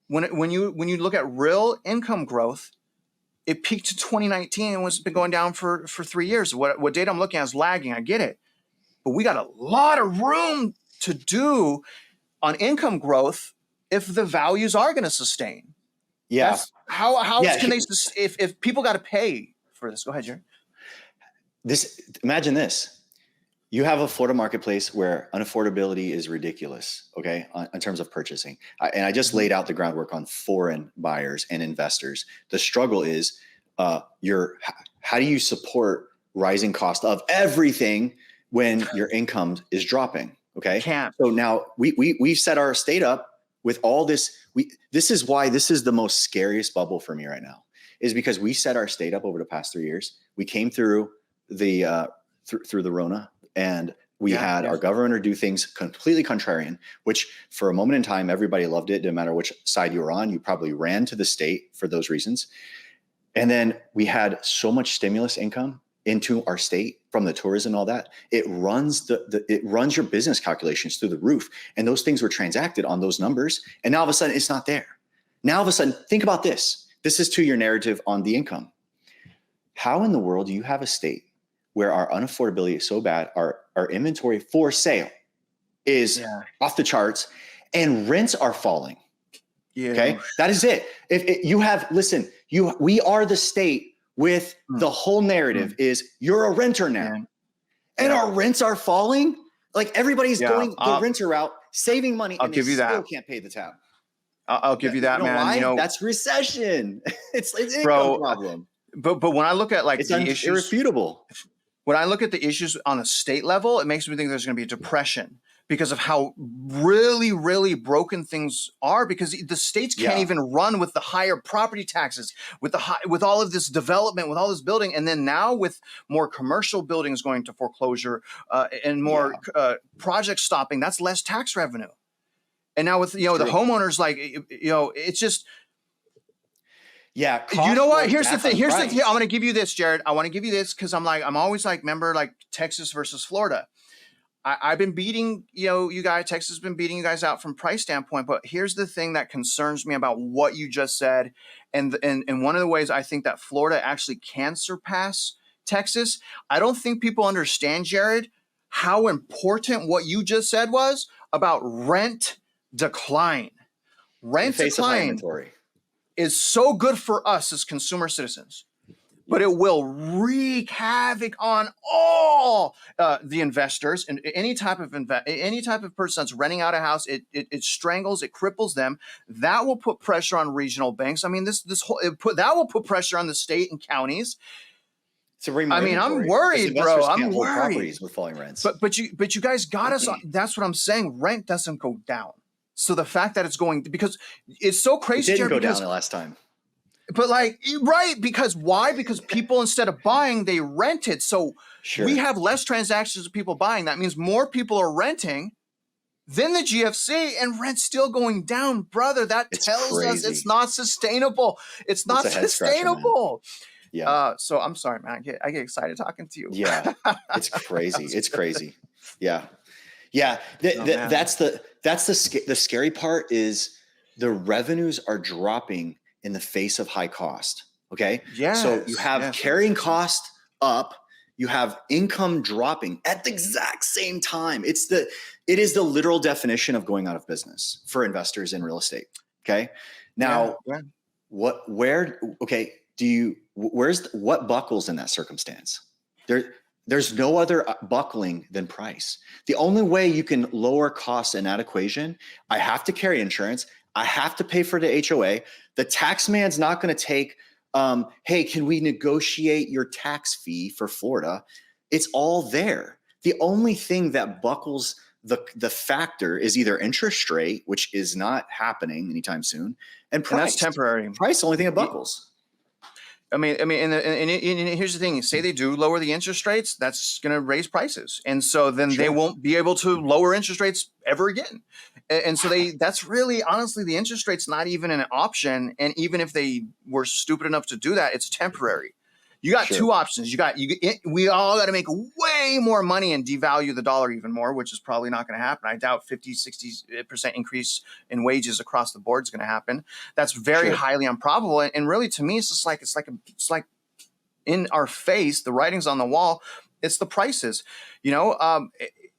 When you look at real income growth, it peaked to 2019 and was been going down for 3 years. What data I'm looking at is lagging. I get it, but we got a lot of room to do on income growth if the values are going to sustain. Yeah. How can they, if people got to pay for this? Go ahead, Jared. Imagine this. You have a Florida marketplace where unaffordability is ridiculous, okay, in terms of purchasing. And I just laid out the groundwork on foreign buyers and investors. The struggle is how do you support rising cost of everything when your income is dropping, okay? Can't. So now we've set our state up with all this. This is why this is the most scariest bubble for me right now, is because we set our state up over the past 3 years. We came through the through the Rona, and we had our governor do things completely contrarian, which for a moment in time, everybody loved it. No matter which side you were on, you probably ran to the state for those reasons. And then we had so much stimulus income into our state from the tourism and all that. It runs it runs your business calculations through the roof. And those things were transacted on those numbers. And now all of a sudden it's not there. Now all of a sudden, think about this. This is to your narrative on the income. How in the world do you have a state where our unaffordability is so bad, our inventory for sale is off the charts and rents are falling? Yeah. Okay. That is it. We are the state with the whole narrative is you're a renter now, and our rents are falling. Like everybody's going the renter route, saving money, and they still can't pay the tab. I'll give you that, man. Why? That's recession. It's an income problem. But when I look at like the issues, irrefutable. When I look at the issues on a state level, it makes me think there's going to be a depression because of how really, really broken things are, because the states can't even run with the higher property taxes, with all of this development, with all this building. And then now with more commercial buildings going to foreclosure and more projects stopping, that's less tax revenue. And now with, the homeowners, like, it's just, you know what? Here's the thing. I'm going to give you this, Jared. I want to give you this because I'm always like, remember, like Texas versus Florida. I've been beating, you guys, Texas has been beating you guys out from price standpoint. But here's the thing that concerns me about what you just said. And one of the ways I think that Florida actually can surpass Texas, I don't think people understand, Jared, how important what you just said was about rent decline. Rent decline is so good for us as consumer citizens. But it will wreak havoc on all the investors and any type of person that's renting out a house. It strangles, it cripples them. That will put pressure on regional banks. I mean, that will put pressure on the state and counties. I'm worried, bro. I'm worried. Properties with falling rents. But you guys got us on. That's what I'm saying. Rent doesn't go down. So the fact that it's going, because it's so crazy. It didn't go down the last time. But because why? Because people, instead of buying, they rented. So we have less transactions of people buying. That means more people are renting than the GFC, and rent's still going down, brother. That tells us it's not sustainable. It's not sustainable. Yeah. So I'm sorry, man. I get excited talking to you. Yeah. It's crazy. It's crazy. Yeah. Yeah, Oh, man. that's the scary part is the revenues are dropping in the face of high cost. Okay, so you Yes, have yes, carrying 100%. cost up, you have income dropping at the exact same time. It is the literal definition of going out of business for investors in real estate. Okay, Yeah, now yeah. what buckles in that circumstance? There's no other buckling than price. The only way you can lower costs in that equation, I have to carry insurance. I have to pay for the HOA. The tax man's not going to take, hey, can we negotiate your tax fee for Florida? It's all there. The only thing that buckles the factor is either interest rate, which is not happening anytime soon, and And that's price. temporary. Price is the only thing that buckles. And here's the thing: say they do lower the interest rates, that's going to raise prices, and so then they won't be able to lower interest rates ever again. And so that's really, honestly, the interest rate's not even an option. And even if they were stupid enough to do that, it's temporary. You got two options. We all got to make way more money and devalue the dollar even more, which is probably not going to happen. I doubt 50-60% increase in wages across the board is going to happen. That's very highly improbable. And really, to me, it's like in our face, the writing's on the wall. It's the prices.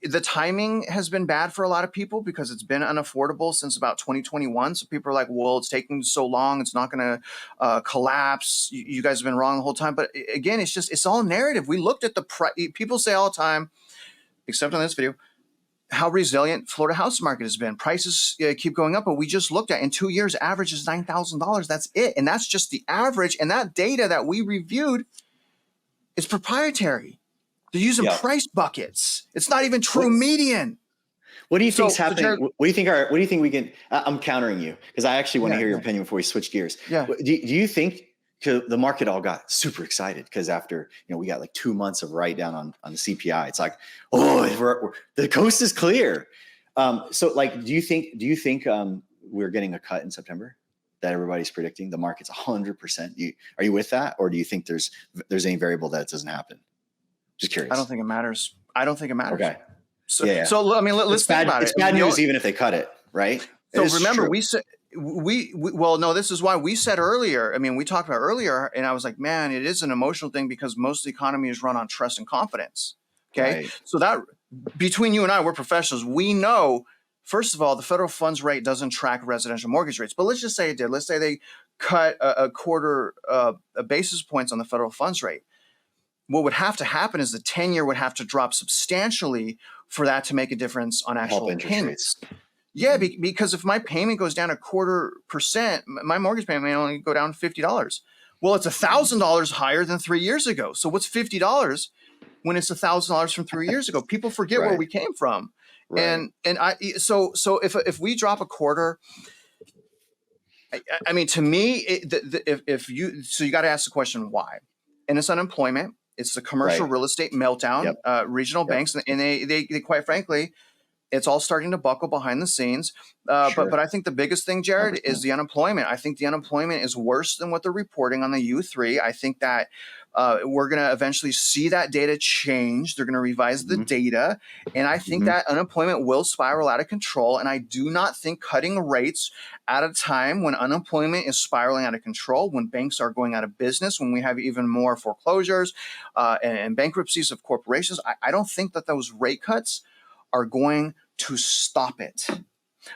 The timing has been bad for a lot of people because it's been unaffordable since about 2021. So people are like, well, it's taking so long, it's not going to collapse. You guys have been wrong the whole time. But again, it's all narrative. We looked at the price. People say all the time, except on this video, how resilient Florida house market has been. Prices keep going up, but we just looked at in 2 years, average is $9,000. That's it. And that's just the average. And that data that we reviewed is proprietary. They're using price buckets. It's not even true median. What do you think's happening? Jared, what do you think we can? I'm countering you because I actually want to hear your opinion before we switch gears. Yeah. Do you think the market all got super excited because after we got like 2 months of write down on the CPI, it's like, oh, the coast is clear. So like, do you think we're getting a cut in September that everybody's predicting? The market's 100%. Are you with that, or do you think there's any variable that doesn't happen? Just curious. I don't think it matters. Okay. So I mean, let's think about it. It's bad news even if they cut it, right? So remember, we said no. This is why we said earlier. I mean, we talked about earlier, and I was like, man, it is an emotional thing because most of the economy is run on trust and confidence. Okay, so that between you and I, we're professionals. We know, first of all, the federal funds rate doesn't track residential mortgage rates, but let's just say it did. Let's say they cut a quarter basis points on the federal funds rate. What would have to happen is the 10-year would have to drop substantially for that to make a difference on actual payments. Yeah, because if my payment goes down 0.25%, my mortgage payment may only go down $50. Well, it's $1,000 higher than 3 years ago. So what's $50 when it's $1,000 from 3 years ago? People forget where we came from. Right. So if we drop a quarter, I mean, to me, you got to ask the question why, and it's unemployment. It's the commercial real estate meltdown, regional banks, and they quite frankly, it's all starting to buckle behind the scenes. But I think the biggest thing, Jared, 100%. Is the unemployment. I think the unemployment is worse than what they're reporting on the U3. I think that we're going to eventually see that data change. They're going to revise the data. And I think that unemployment will spiral out of control. And I do not think cutting rates at a time when unemployment is spiraling out of control, when banks are going out of business, when we have even more foreclosures and bankruptcies of corporations, I don't think that those rate cuts are going to stop it.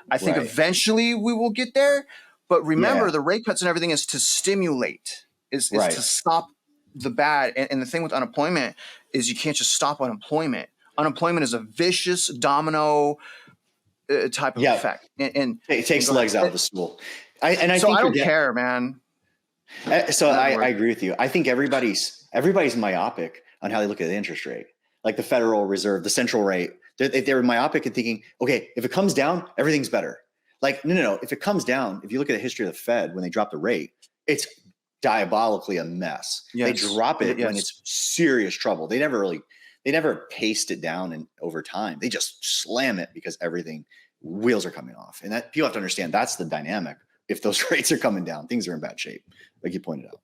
I think eventually we will get there. But remember, the rate cuts and everything is to stimulate, is to stop the bad. And the thing with unemployment is you can't just stop unemployment. Unemployment is a vicious domino type of effect. And it takes legs out of the stool. I don't care, man. So I agree with you. I think everybody's myopic on how they look at the interest rate. Like the Federal Reserve, the central rate, they're myopic and thinking, okay, if it comes down, everything's better. Like, no. If it comes down, if you look at the history of the Fed, when they drop the rate, it's diabolically a mess. Yes. They drop it when it's serious trouble. They never paced it down over time. They just slam it because wheels are coming off. And that people have to understand that's the dynamic. If those rates are coming down, things are in bad shape, like you pointed out.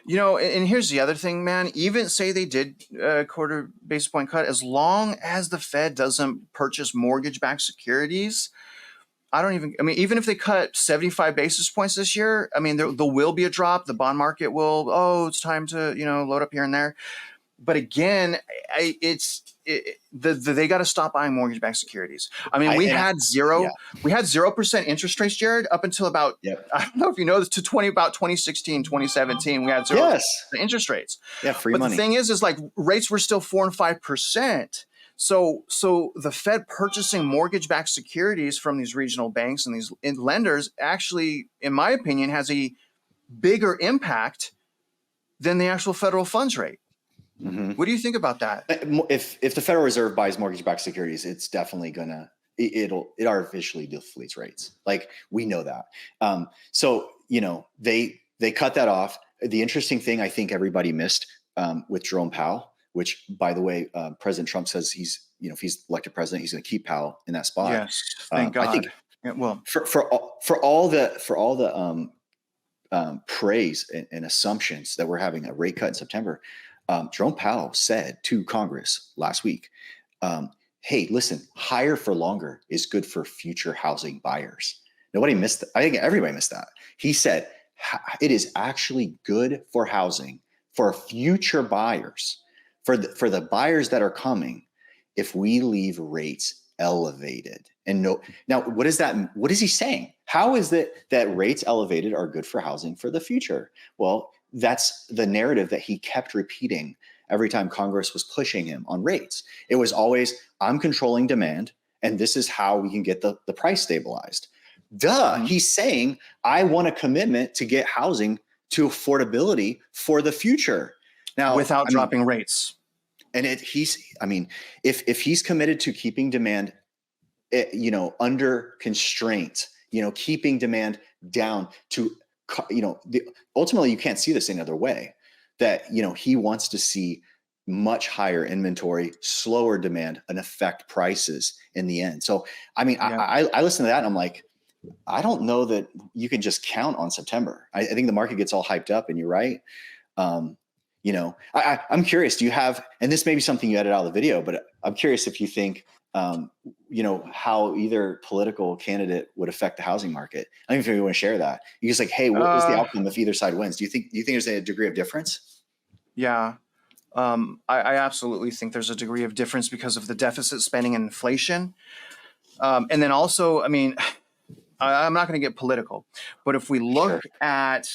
And here's the other thing, man. Even say they did a quarter basis point cut, as long as the Fed doesn't purchase mortgage-backed securities, even if they cut 75 basis points this year, there will be a drop. The bond market it's time to, load up here and there. But again, they got to stop buying mortgage-backed securities. We had 0% interest rates, Jared, up until about, I don't know if you know this, about 2016, 2017, we had 0% interest rates. Yeah, free money. But the thing is like rates were still 4 and 5%. So the Fed purchasing mortgage-backed securities from these regional banks and these lenders actually, in my opinion, has a bigger impact than the actual federal funds rate. Mm-hmm. What do you think about that? If the Federal Reserve buys mortgage-backed securities, it's definitely it artificially deflates rates. Like, we know that. They cut that off. The interesting thing I think everybody missed with Jerome Powell, which, by the way, President Trump says if he's elected president, he's going to keep Powell in that spot. Yes, thank God. I think for all the praise and assumptions that we're having a rate cut in September. Jerome Powell said to Congress last week, hey, listen, higher for longer is good for future housing buyers. Nobody missed that. I think everybody missed that. He said it is actually good for housing for future buyers, for the buyers that are coming, if we leave rates elevated. And now, what is that? What is he saying? How is it that rates elevated are good for housing for the future? Well, that's the narrative that he kept repeating every time Congress was pushing him on rates. It was always, I'm controlling demand, and this is how we can get the price stabilized. Mm-hmm. He's saying, I want a commitment to get housing to affordability for the future. Now, without dropping rates. And if he's committed to keeping demand, under constraint, keeping demand down to, ultimately you can't see this any other way, that, he wants to see much higher inventory, slower demand, and affect prices in the end. So, I listen to that and I'm like, I don't know that you can just count on September. I think the market gets all hyped up, and you're right. I'm curious, do you have, and this may be something you edit out of the video, but I'm curious if you think, how either political candidate would affect the housing market. I don't know if you want to share that. You're just like, hey, what is the outcome if either side wins? Do you think there's a degree of difference? Yeah. I absolutely think there's a degree of difference because of the deficit spending and inflation. And then also, I'm not going to get political, but if we look at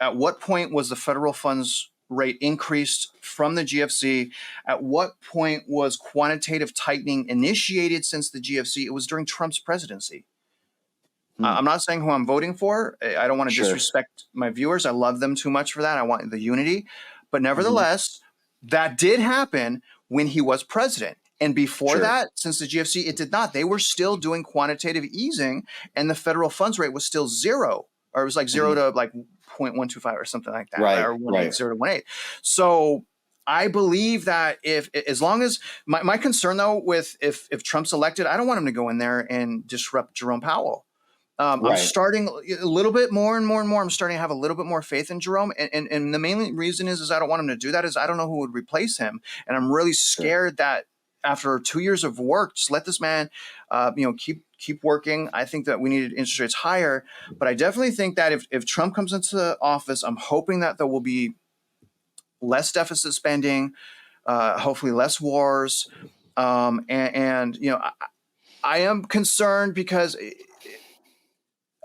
what point was the federal funds rate increased from the GFC, at what point was quantitative tightening initiated since the GFC? It was during Trump's presidency. I'm not saying who I'm voting for. I don't want to disrespect my viewers. I love them too much for that. I want the unity. But nevertheless, that did happen when he was president. And before that, since the GFC, it did not. They were still doing quantitative easing, and the federal funds rate was still zero, or it was like 0 to like 0.125 or something like that, or 0 to 1.8. So I believe that as long as my concern though with if Trump's elected, I don't want him to go in there and disrupt Jerome Powell. I'm starting a little bit more and more and more. I'm starting to have a little bit more faith in Jerome. And the main reason is I don't want him to do that, is I don't know who would replace him. And I'm really scared that after 2 years of work, just let this man, keep working. I think that we needed interest rates higher. But I definitely think that if Trump comes into office, I'm hoping that there will be less deficit spending, hopefully less wars. I am concerned because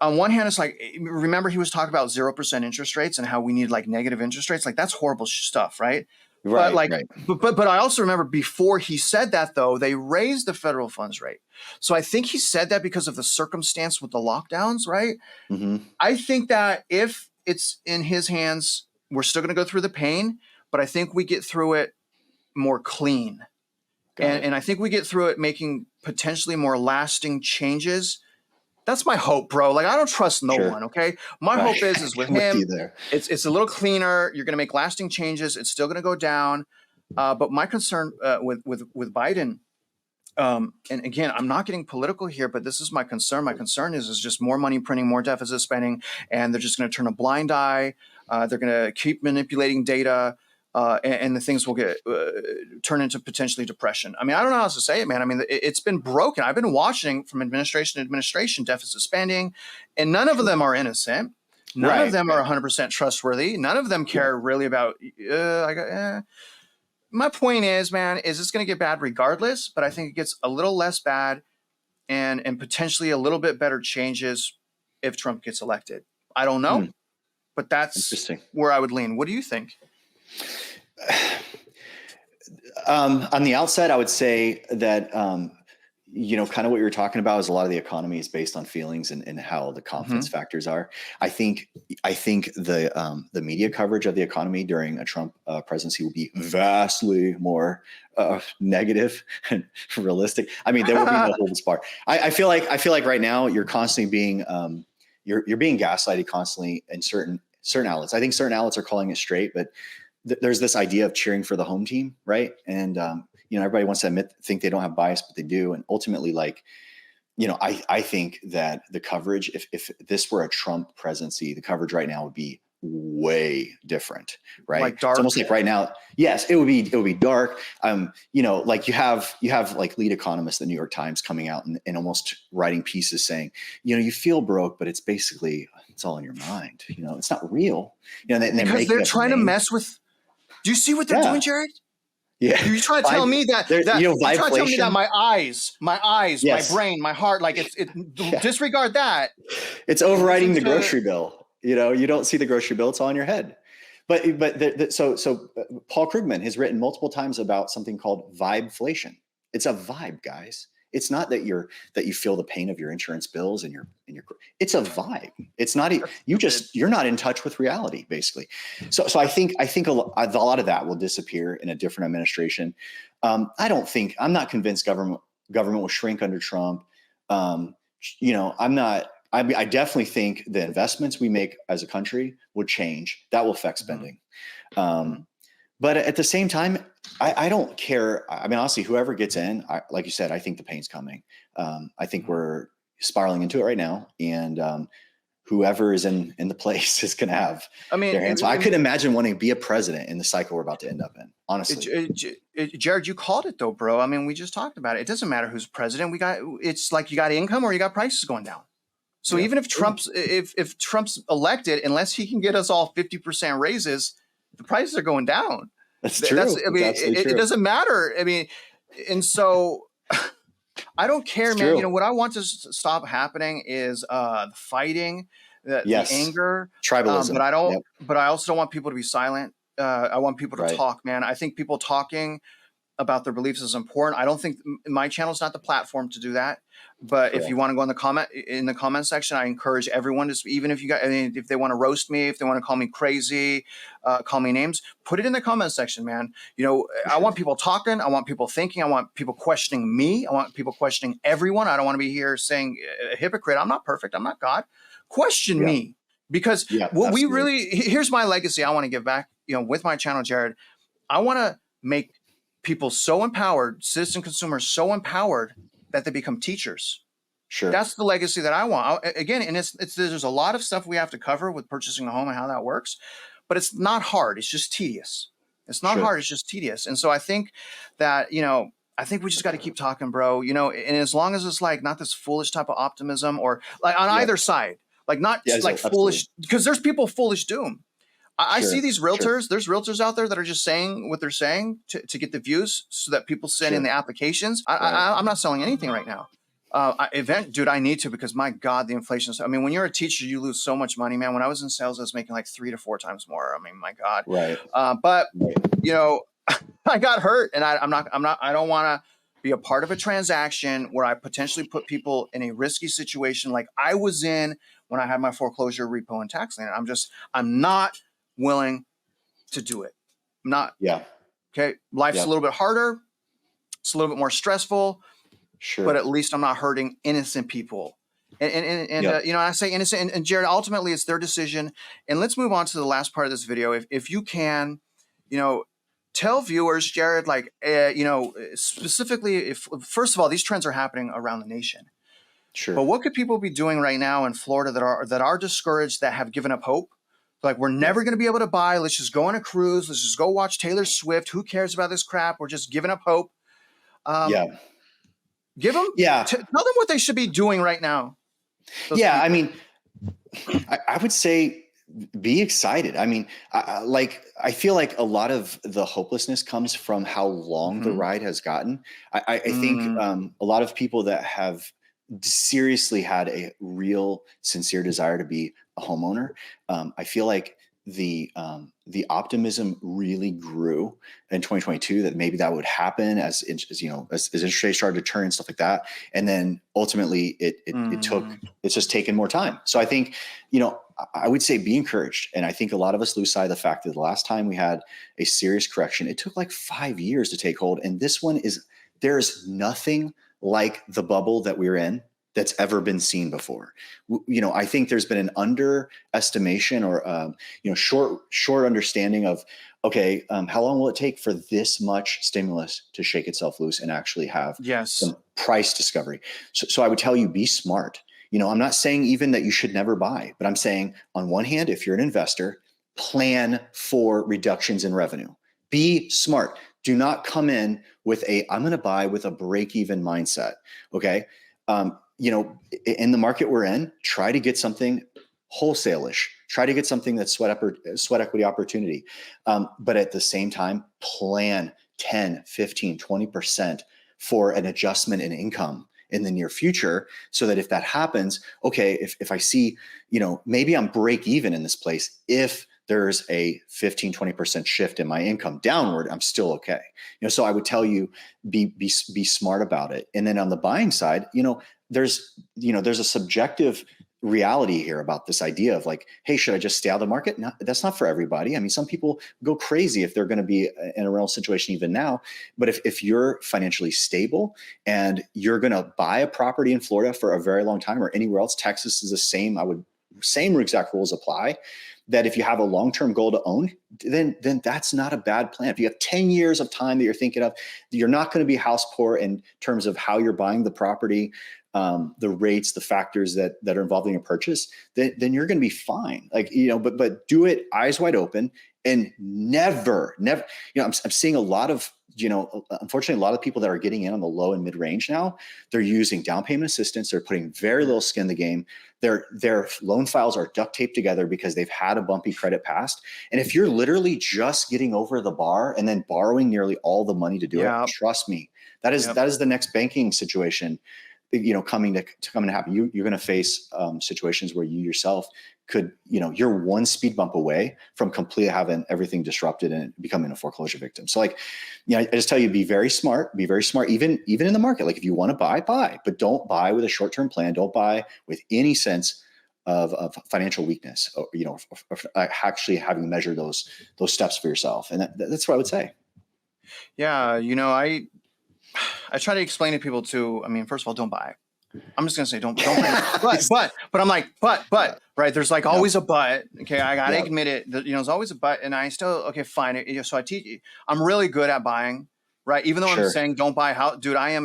on one hand, it's like, remember he was talking about 0% interest rates and how we need like negative interest rates. Like, that's horrible stuff, right? But I also remember before he said that, though, they raised the federal funds rate. So I think he said that because of the circumstance with the lockdowns, right? Mm-hmm. I think that if it's in his hands, we're still going to go through the pain, but I think we get through it more clean. And I think we get through it making potentially more lasting changes. That's my hope, bro. Like, I don't trust no one, okay? My hope is with him, it's a little cleaner. You're going to make lasting changes. It's still going to go down. But my concern with Biden And again, I'm not getting political here, but this is my concern. My concern is just more money printing, more deficit spending, and they're just going to turn a blind eye. They're going to keep manipulating data, and the things will get turn into potentially depression. I mean, I don't know how else to say it, man. I mean, it's been broken. I've been watching from administration to administration deficit spending, and none of them are innocent. None of them are 100% trustworthy. None of them care really about. My point is, man, is it's going to get bad regardless, but I think it gets a little less bad and potentially a little bit better changes if Trump gets elected. I don't know, but that's where I would lean. What do you think? On the outside, I would say that, kind of what you were talking about is a lot of the economy is based on feelings and how the confidence factors are. I think the media coverage of the economy during a Trump presidency will be vastly more negative and realistic. I mean, there will be no holds barred. I feel like right now you're constantly being you're being gaslighted constantly in certain outlets. I think certain outlets are calling it straight, but there's this idea of cheering for the home team, right? And everybody wants to think they don't have bias, but they do. And ultimately, I think that the coverage, if this were a Trump presidency, the coverage right now would be way different, right? Like dark. It's almost like right now, yes, it would be dark. Like you have like lead economists, the New York Times, coming out and almost writing pieces saying, you feel broke, but it's all in your mind. It's not real. Because they're trying to mess with. Do you see what they're doing, Jared? Yeah. You're trying to tell me that you're trying to tell me that my eyes, yes. my brain, my heart, disregard that. It's overriding the grocery bill. You don't see the grocery bill; it's all in your head. But so Paul Krugman has written multiple times about something called vibeflation. It's a vibe, guys. It's not that you feel the pain of your insurance bills and your it's a vibe. It's not you're not in touch with reality, basically. So I think a lot of that will disappear in a different administration. I'm not convinced government will shrink under Trump. I definitely think the investments we make as a country would change. That will affect spending. But at the same time, I don't care. I mean, honestly, whoever gets in, like you said, I think the pain's coming. I think we're spiraling into it right now. And whoever is in the place is going to have their hands. So I couldn't imagine wanting to be a president in the cycle we're about to end up in, honestly. Jared, you called it, though, bro. I mean, we just talked about it. It doesn't matter who's president. It's like you got income or you got prices going down. So even if Trump's elected, unless he can get us all 50% raises, the prices are going down. That's true. It doesn't matter. I mean, and so I don't care, man. True. What I want to stop happening is the fighting, the anger, tribalism. But I also don't want people to be silent. I want people to talk, man. I think people talking about their beliefs is important. I don't think my channel is not the platform to do that. But if you want to go in the comment section, I encourage everyone to, even if if they want to roast me, if they want to call me crazy, call me names, put it in the comment section, man. I want people talking. I want people thinking. I want people questioning me. I want people questioning everyone. I don't want to be here saying a hypocrite. I'm not perfect. I'm not God. Question me, because here's my legacy I want to give back, with my channel, Jared. I want to make people so empowered, citizen consumers so empowered that they become teachers. Sure. That's the legacy that I want. And there's a lot of stuff we have to cover with purchasing a home and how that works, but it's not hard. It's just tedious. It's not hard. It's just tedious. And so I think that, I think we just got to keep talking, bro, and as long as it's like not this foolish type of optimism or like on either side, like not foolish, because there's people foolish doom. I see these realtors. There's realtors out there that are just saying what they're saying to get the views so that people send in the applications. I'm not selling anything right now. Dude, I need to, because my God, the inflation. I mean, when you're a teacher, you lose so much money, man. When I was in sales, I was making like 3 to 4 times more. I mean, my God. Right. But I got hurt, and I don't want to be a part of a transaction where I potentially put people in a risky situation like I was in when I had my foreclosure, repo, and tax lien. I'm not willing to do it. I'm not. Yeah. Okay. Life's a little bit harder. It's a little bit more stressful. Sure. But at least I'm not hurting innocent people. And I say innocent. And Jared, ultimately, it's their decision. And let's move on to the last part of this video. If you can, tell viewers, Jared, like, specifically, if first of all, these trends are happening around the nation. Sure. But what could people be doing right now in Florida that are discouraged, that have given up hope? Like, we're never going to be able to buy. Let's just go on a cruise. Let's just go watch Taylor Swift. Who cares about this crap? We're just giving up hope. Yeah. Give them. Yeah. Tell them what they should be doing right now. Yeah. I mean, I would say be excited. I mean, I feel like a lot of the hopelessness comes from how long the ride has gotten. I think a lot of people that have seriously had a real sincere desire to be a homeowner, I feel like the optimism really grew in 2022 that maybe that would happen as interest rates started to turn and stuff like that. And then ultimately it's just taken more time. So I think, I would say be encouraged. And I think a lot of us lose sight of the fact that the last time we had a serious correction, it took like 5 years to take hold. And this one there's nothing like the bubble that we're in that's ever been seen before. I think there's been an underestimation or, short understanding of, okay, how long will it take for this much stimulus to shake itself loose and actually have some price discovery? So I would tell you, be smart. I'm not saying even that you should never buy, but I'm saying on one hand, if you're an investor, plan for reductions in revenue. Be smart. Do not come in with I'm going to buy with a break-even mindset. Okay. In the market we're in, try to get something wholesale-ish. Try to get something that's sweat equity opportunity. But at the same time, plan 10, 15, 20% for an adjustment in income in the near future, so that if that happens, okay, if I see, maybe I'm break even in this place, if there's a 15, 20% shift in my income downward, I'm still okay. So I would tell you, be smart about it. And then on the buying side, there's a subjective reality here about this idea of like, hey, should I just stay out of the market? No, that's not for everybody. I mean, some people go crazy if they're going to be in a rental situation even now. But if you're financially stable and you're going to buy a property in Florida for a very long time, or anywhere else, Texas is the same. Same exact rules apply. That if you have a long-term goal to own, then that's not a bad plan. If you have 10 years of time that you're thinking of, you're not going to be house poor in terms of how you're buying the property, the rates, the factors that are involved in your purchase, then you're going to be fine. But do it eyes wide open, and never, I'm seeing a lot of, unfortunately, a lot of people that are getting in on the low and mid range now, they're using down payment assistance. They're putting very little skin in the game. Their loan files are duct taped together because they've had a bumpy credit past. And if you're literally just getting over the bar and then borrowing nearly all the money to do it, trust me, that is the next banking situation, coming to happen. You're going to face situations where you yourself could, you're one speed bump away from completely having everything disrupted and becoming a foreclosure victim. So I just tell you, be very smart, even in the market. Like if you want to buy, but don't buy with a short-term plan. Don't buy with any sense of financial weakness, or actually having measured those steps for yourself. And that's what I would say. Yeah. I try to explain to people too. I mean, first of all, don't buy. I'm just gonna say don't. but I'm like, right. There's like always a but. Okay, I gotta admit it. There's always a but, and I still fine. So I teach. I'm really good at buying, right? Even though I'm saying don't buy. Dude, I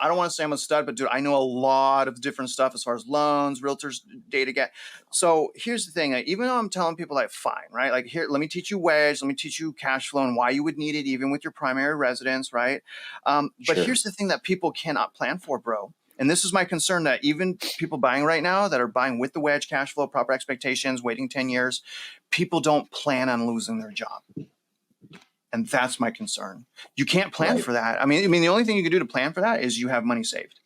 don't want to say I'm a stud, but dude, I know a lot of different stuff as far as loans, realtors, data get. So here's the thing. Even though I'm telling people like, fine, right? Like here, let me teach you wedge. Let me teach you cash flow and why you would need it even with your primary residence, right? But here's the thing that people cannot plan for, bro. And this is my concern, that even people buying right now that are buying with the wedge, cash flow, proper expectations, waiting 10 years, people don't plan on losing their job. And that's my concern. You can't plan for that. I mean, the only thing you can do to plan for that is you have money saved.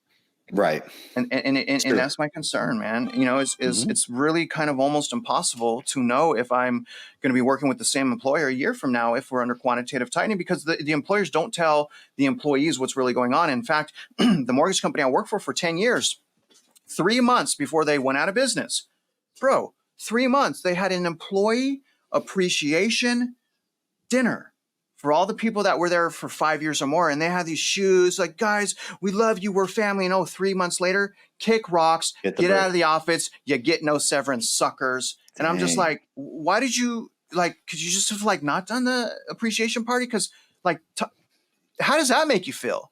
Right. And that's my concern, man. It's really kind of almost impossible to know if I'm going to be working with the same employer a year from now if we're under quantitative tightening, because the employers don't tell the employees what's really going on. In fact, the mortgage company I worked for 10 years, 3 months before they went out of business, 3 months, they had an employee appreciation dinner for all the people that were there for 5 years or more. And they had these shoes like, guys, we love you. We're family. And 3 months later, kick rocks, get out of the office. You get no severance, suckers. Dang. And I'm just like, why did you could you just have like not done the appreciation party? Because like, how does that make you feel?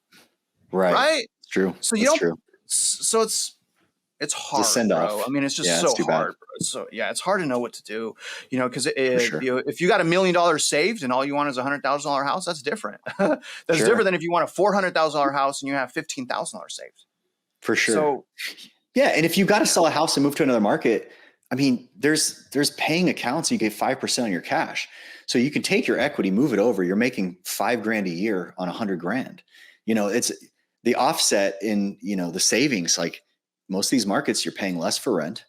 Right. It's true. So you That's don't. true. So it's hard, send bro. off. I mean, it's just Yeah, so it's too bad. hard, bro. So yeah, it's hard to know what to do, because For sure. if you got $1 million saved and all you want is $100,000 house, that's different. That's Sure. different than if you want a $400,000 house and you have $15,000 saved. For sure. So yeah, and if you got to sell a house and move to another market, I mean, there's paying accounts. You get 5% on your cash, so you can take your equity, move it over. You're making $5,000 a year on $100,000. It's the offset in the savings. Like most of these markets, you're paying less for rent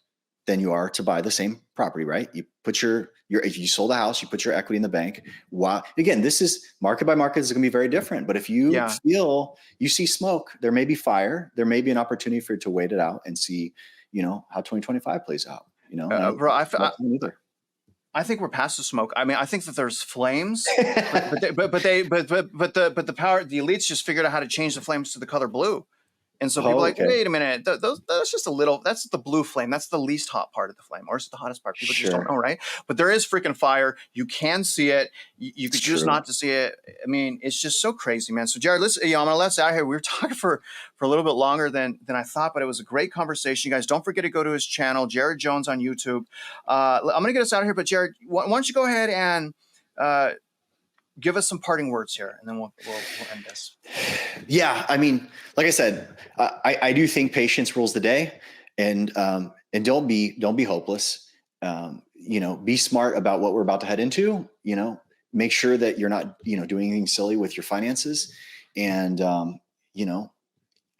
than you are to buy the same property, right? You put your if you sold a house, you put your equity in the bank. Wow. Again, this is market by market. This is going to be very different. But if you feel you see smoke, there may be fire. There may be an opportunity for you to wait it out and see, how 2025 plays out. bro, I think we're past the smoke. I mean, I think that there's flames, but the power, the elites just figured out how to change the flames to the color blue. And so people are like, wait a minute, that's just a little, that's the blue flame. That's the least hot part of the flame, or it's the hottest part. People just don't know, right? But there is freaking fire. You can see it. You could choose not to see it. I mean, it's just so crazy, man. So Jared, listen, I'm going to let us out here. We were talking for a little bit longer than I thought, but it was a great conversation. You guys, don't forget to go to his channel, Jared Jones on YouTube. I'm going to get us out of here, but Jared, why don't you go ahead and give us some parting words here, and then we'll end this. Yeah, I mean, like I said, I do think patience rules the day, and don't be hopeless. Be smart about what we're about to head into. Make sure that you're not doing anything silly with your finances, and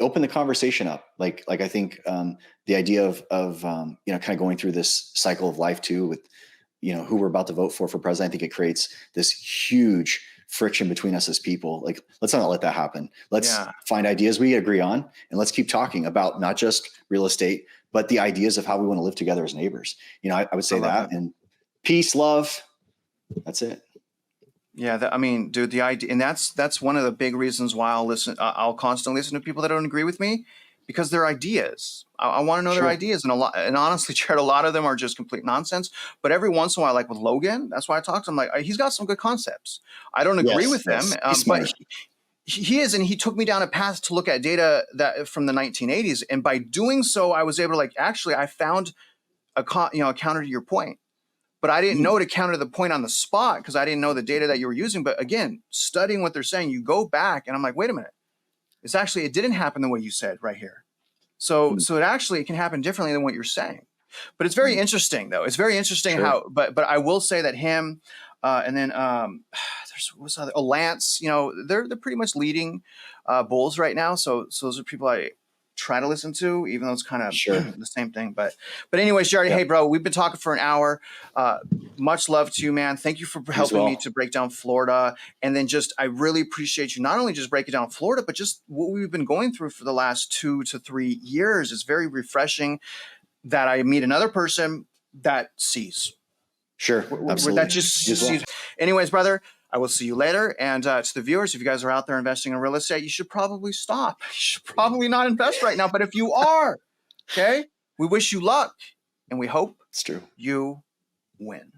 open the conversation up. Like I think the idea of kind of going through this cycle of life too with who we're about to vote for president. I think it creates this huge friction between us as people. Like, let's not let that happen. Let's find ideas we agree on, and let's keep talking about not just real estate, but the ideas of how we want to live together as neighbors. I would say that, and peace, love. That's it. Yeah. I mean, dude, the idea, and that's one of the big reasons why I'll constantly listen to people that don't agree with me, because their ideas, I want to know their ideas. And honestly, Jared, a lot of them are just complete nonsense. But every once in a while, like with Logan, that's why I talk to him. Like, he's got some good concepts. I don't agree with them, but he is. And he took me down a path to look at data that from the 1980s. And by doing so, I was able to actually, I found a counter to your point. But I didn't know to counter the point on the spot because I didn't know the data that you were using. But again, studying what they're saying, you go back and I'm like, wait a minute. It didn't happen the way you said right here. So it can happen differently than what you're saying. But it's very interesting though. It's very interesting how, but I will say that him, and then there's Lance, they're pretty much leading bulls right now. So those are people I try to listen to, even though it's kind of the same thing. But anyways, Jared, hey bro, we've been talking for an hour. Much love to you, man. Thank you for helping me to break down Florida. And then I really appreciate you not only just breaking down Florida, but just what we've been going through for the last 2 to 3 years. It's very refreshing that I meet another person that sees. Sure. Absolutely. That just sees. Anyways, brother, I will see you later. And to the viewers, if you guys are out there investing in real estate, you should probably stop. You should probably not invest right now. But if you are, okay, we wish you luck and we hope it's true. You win.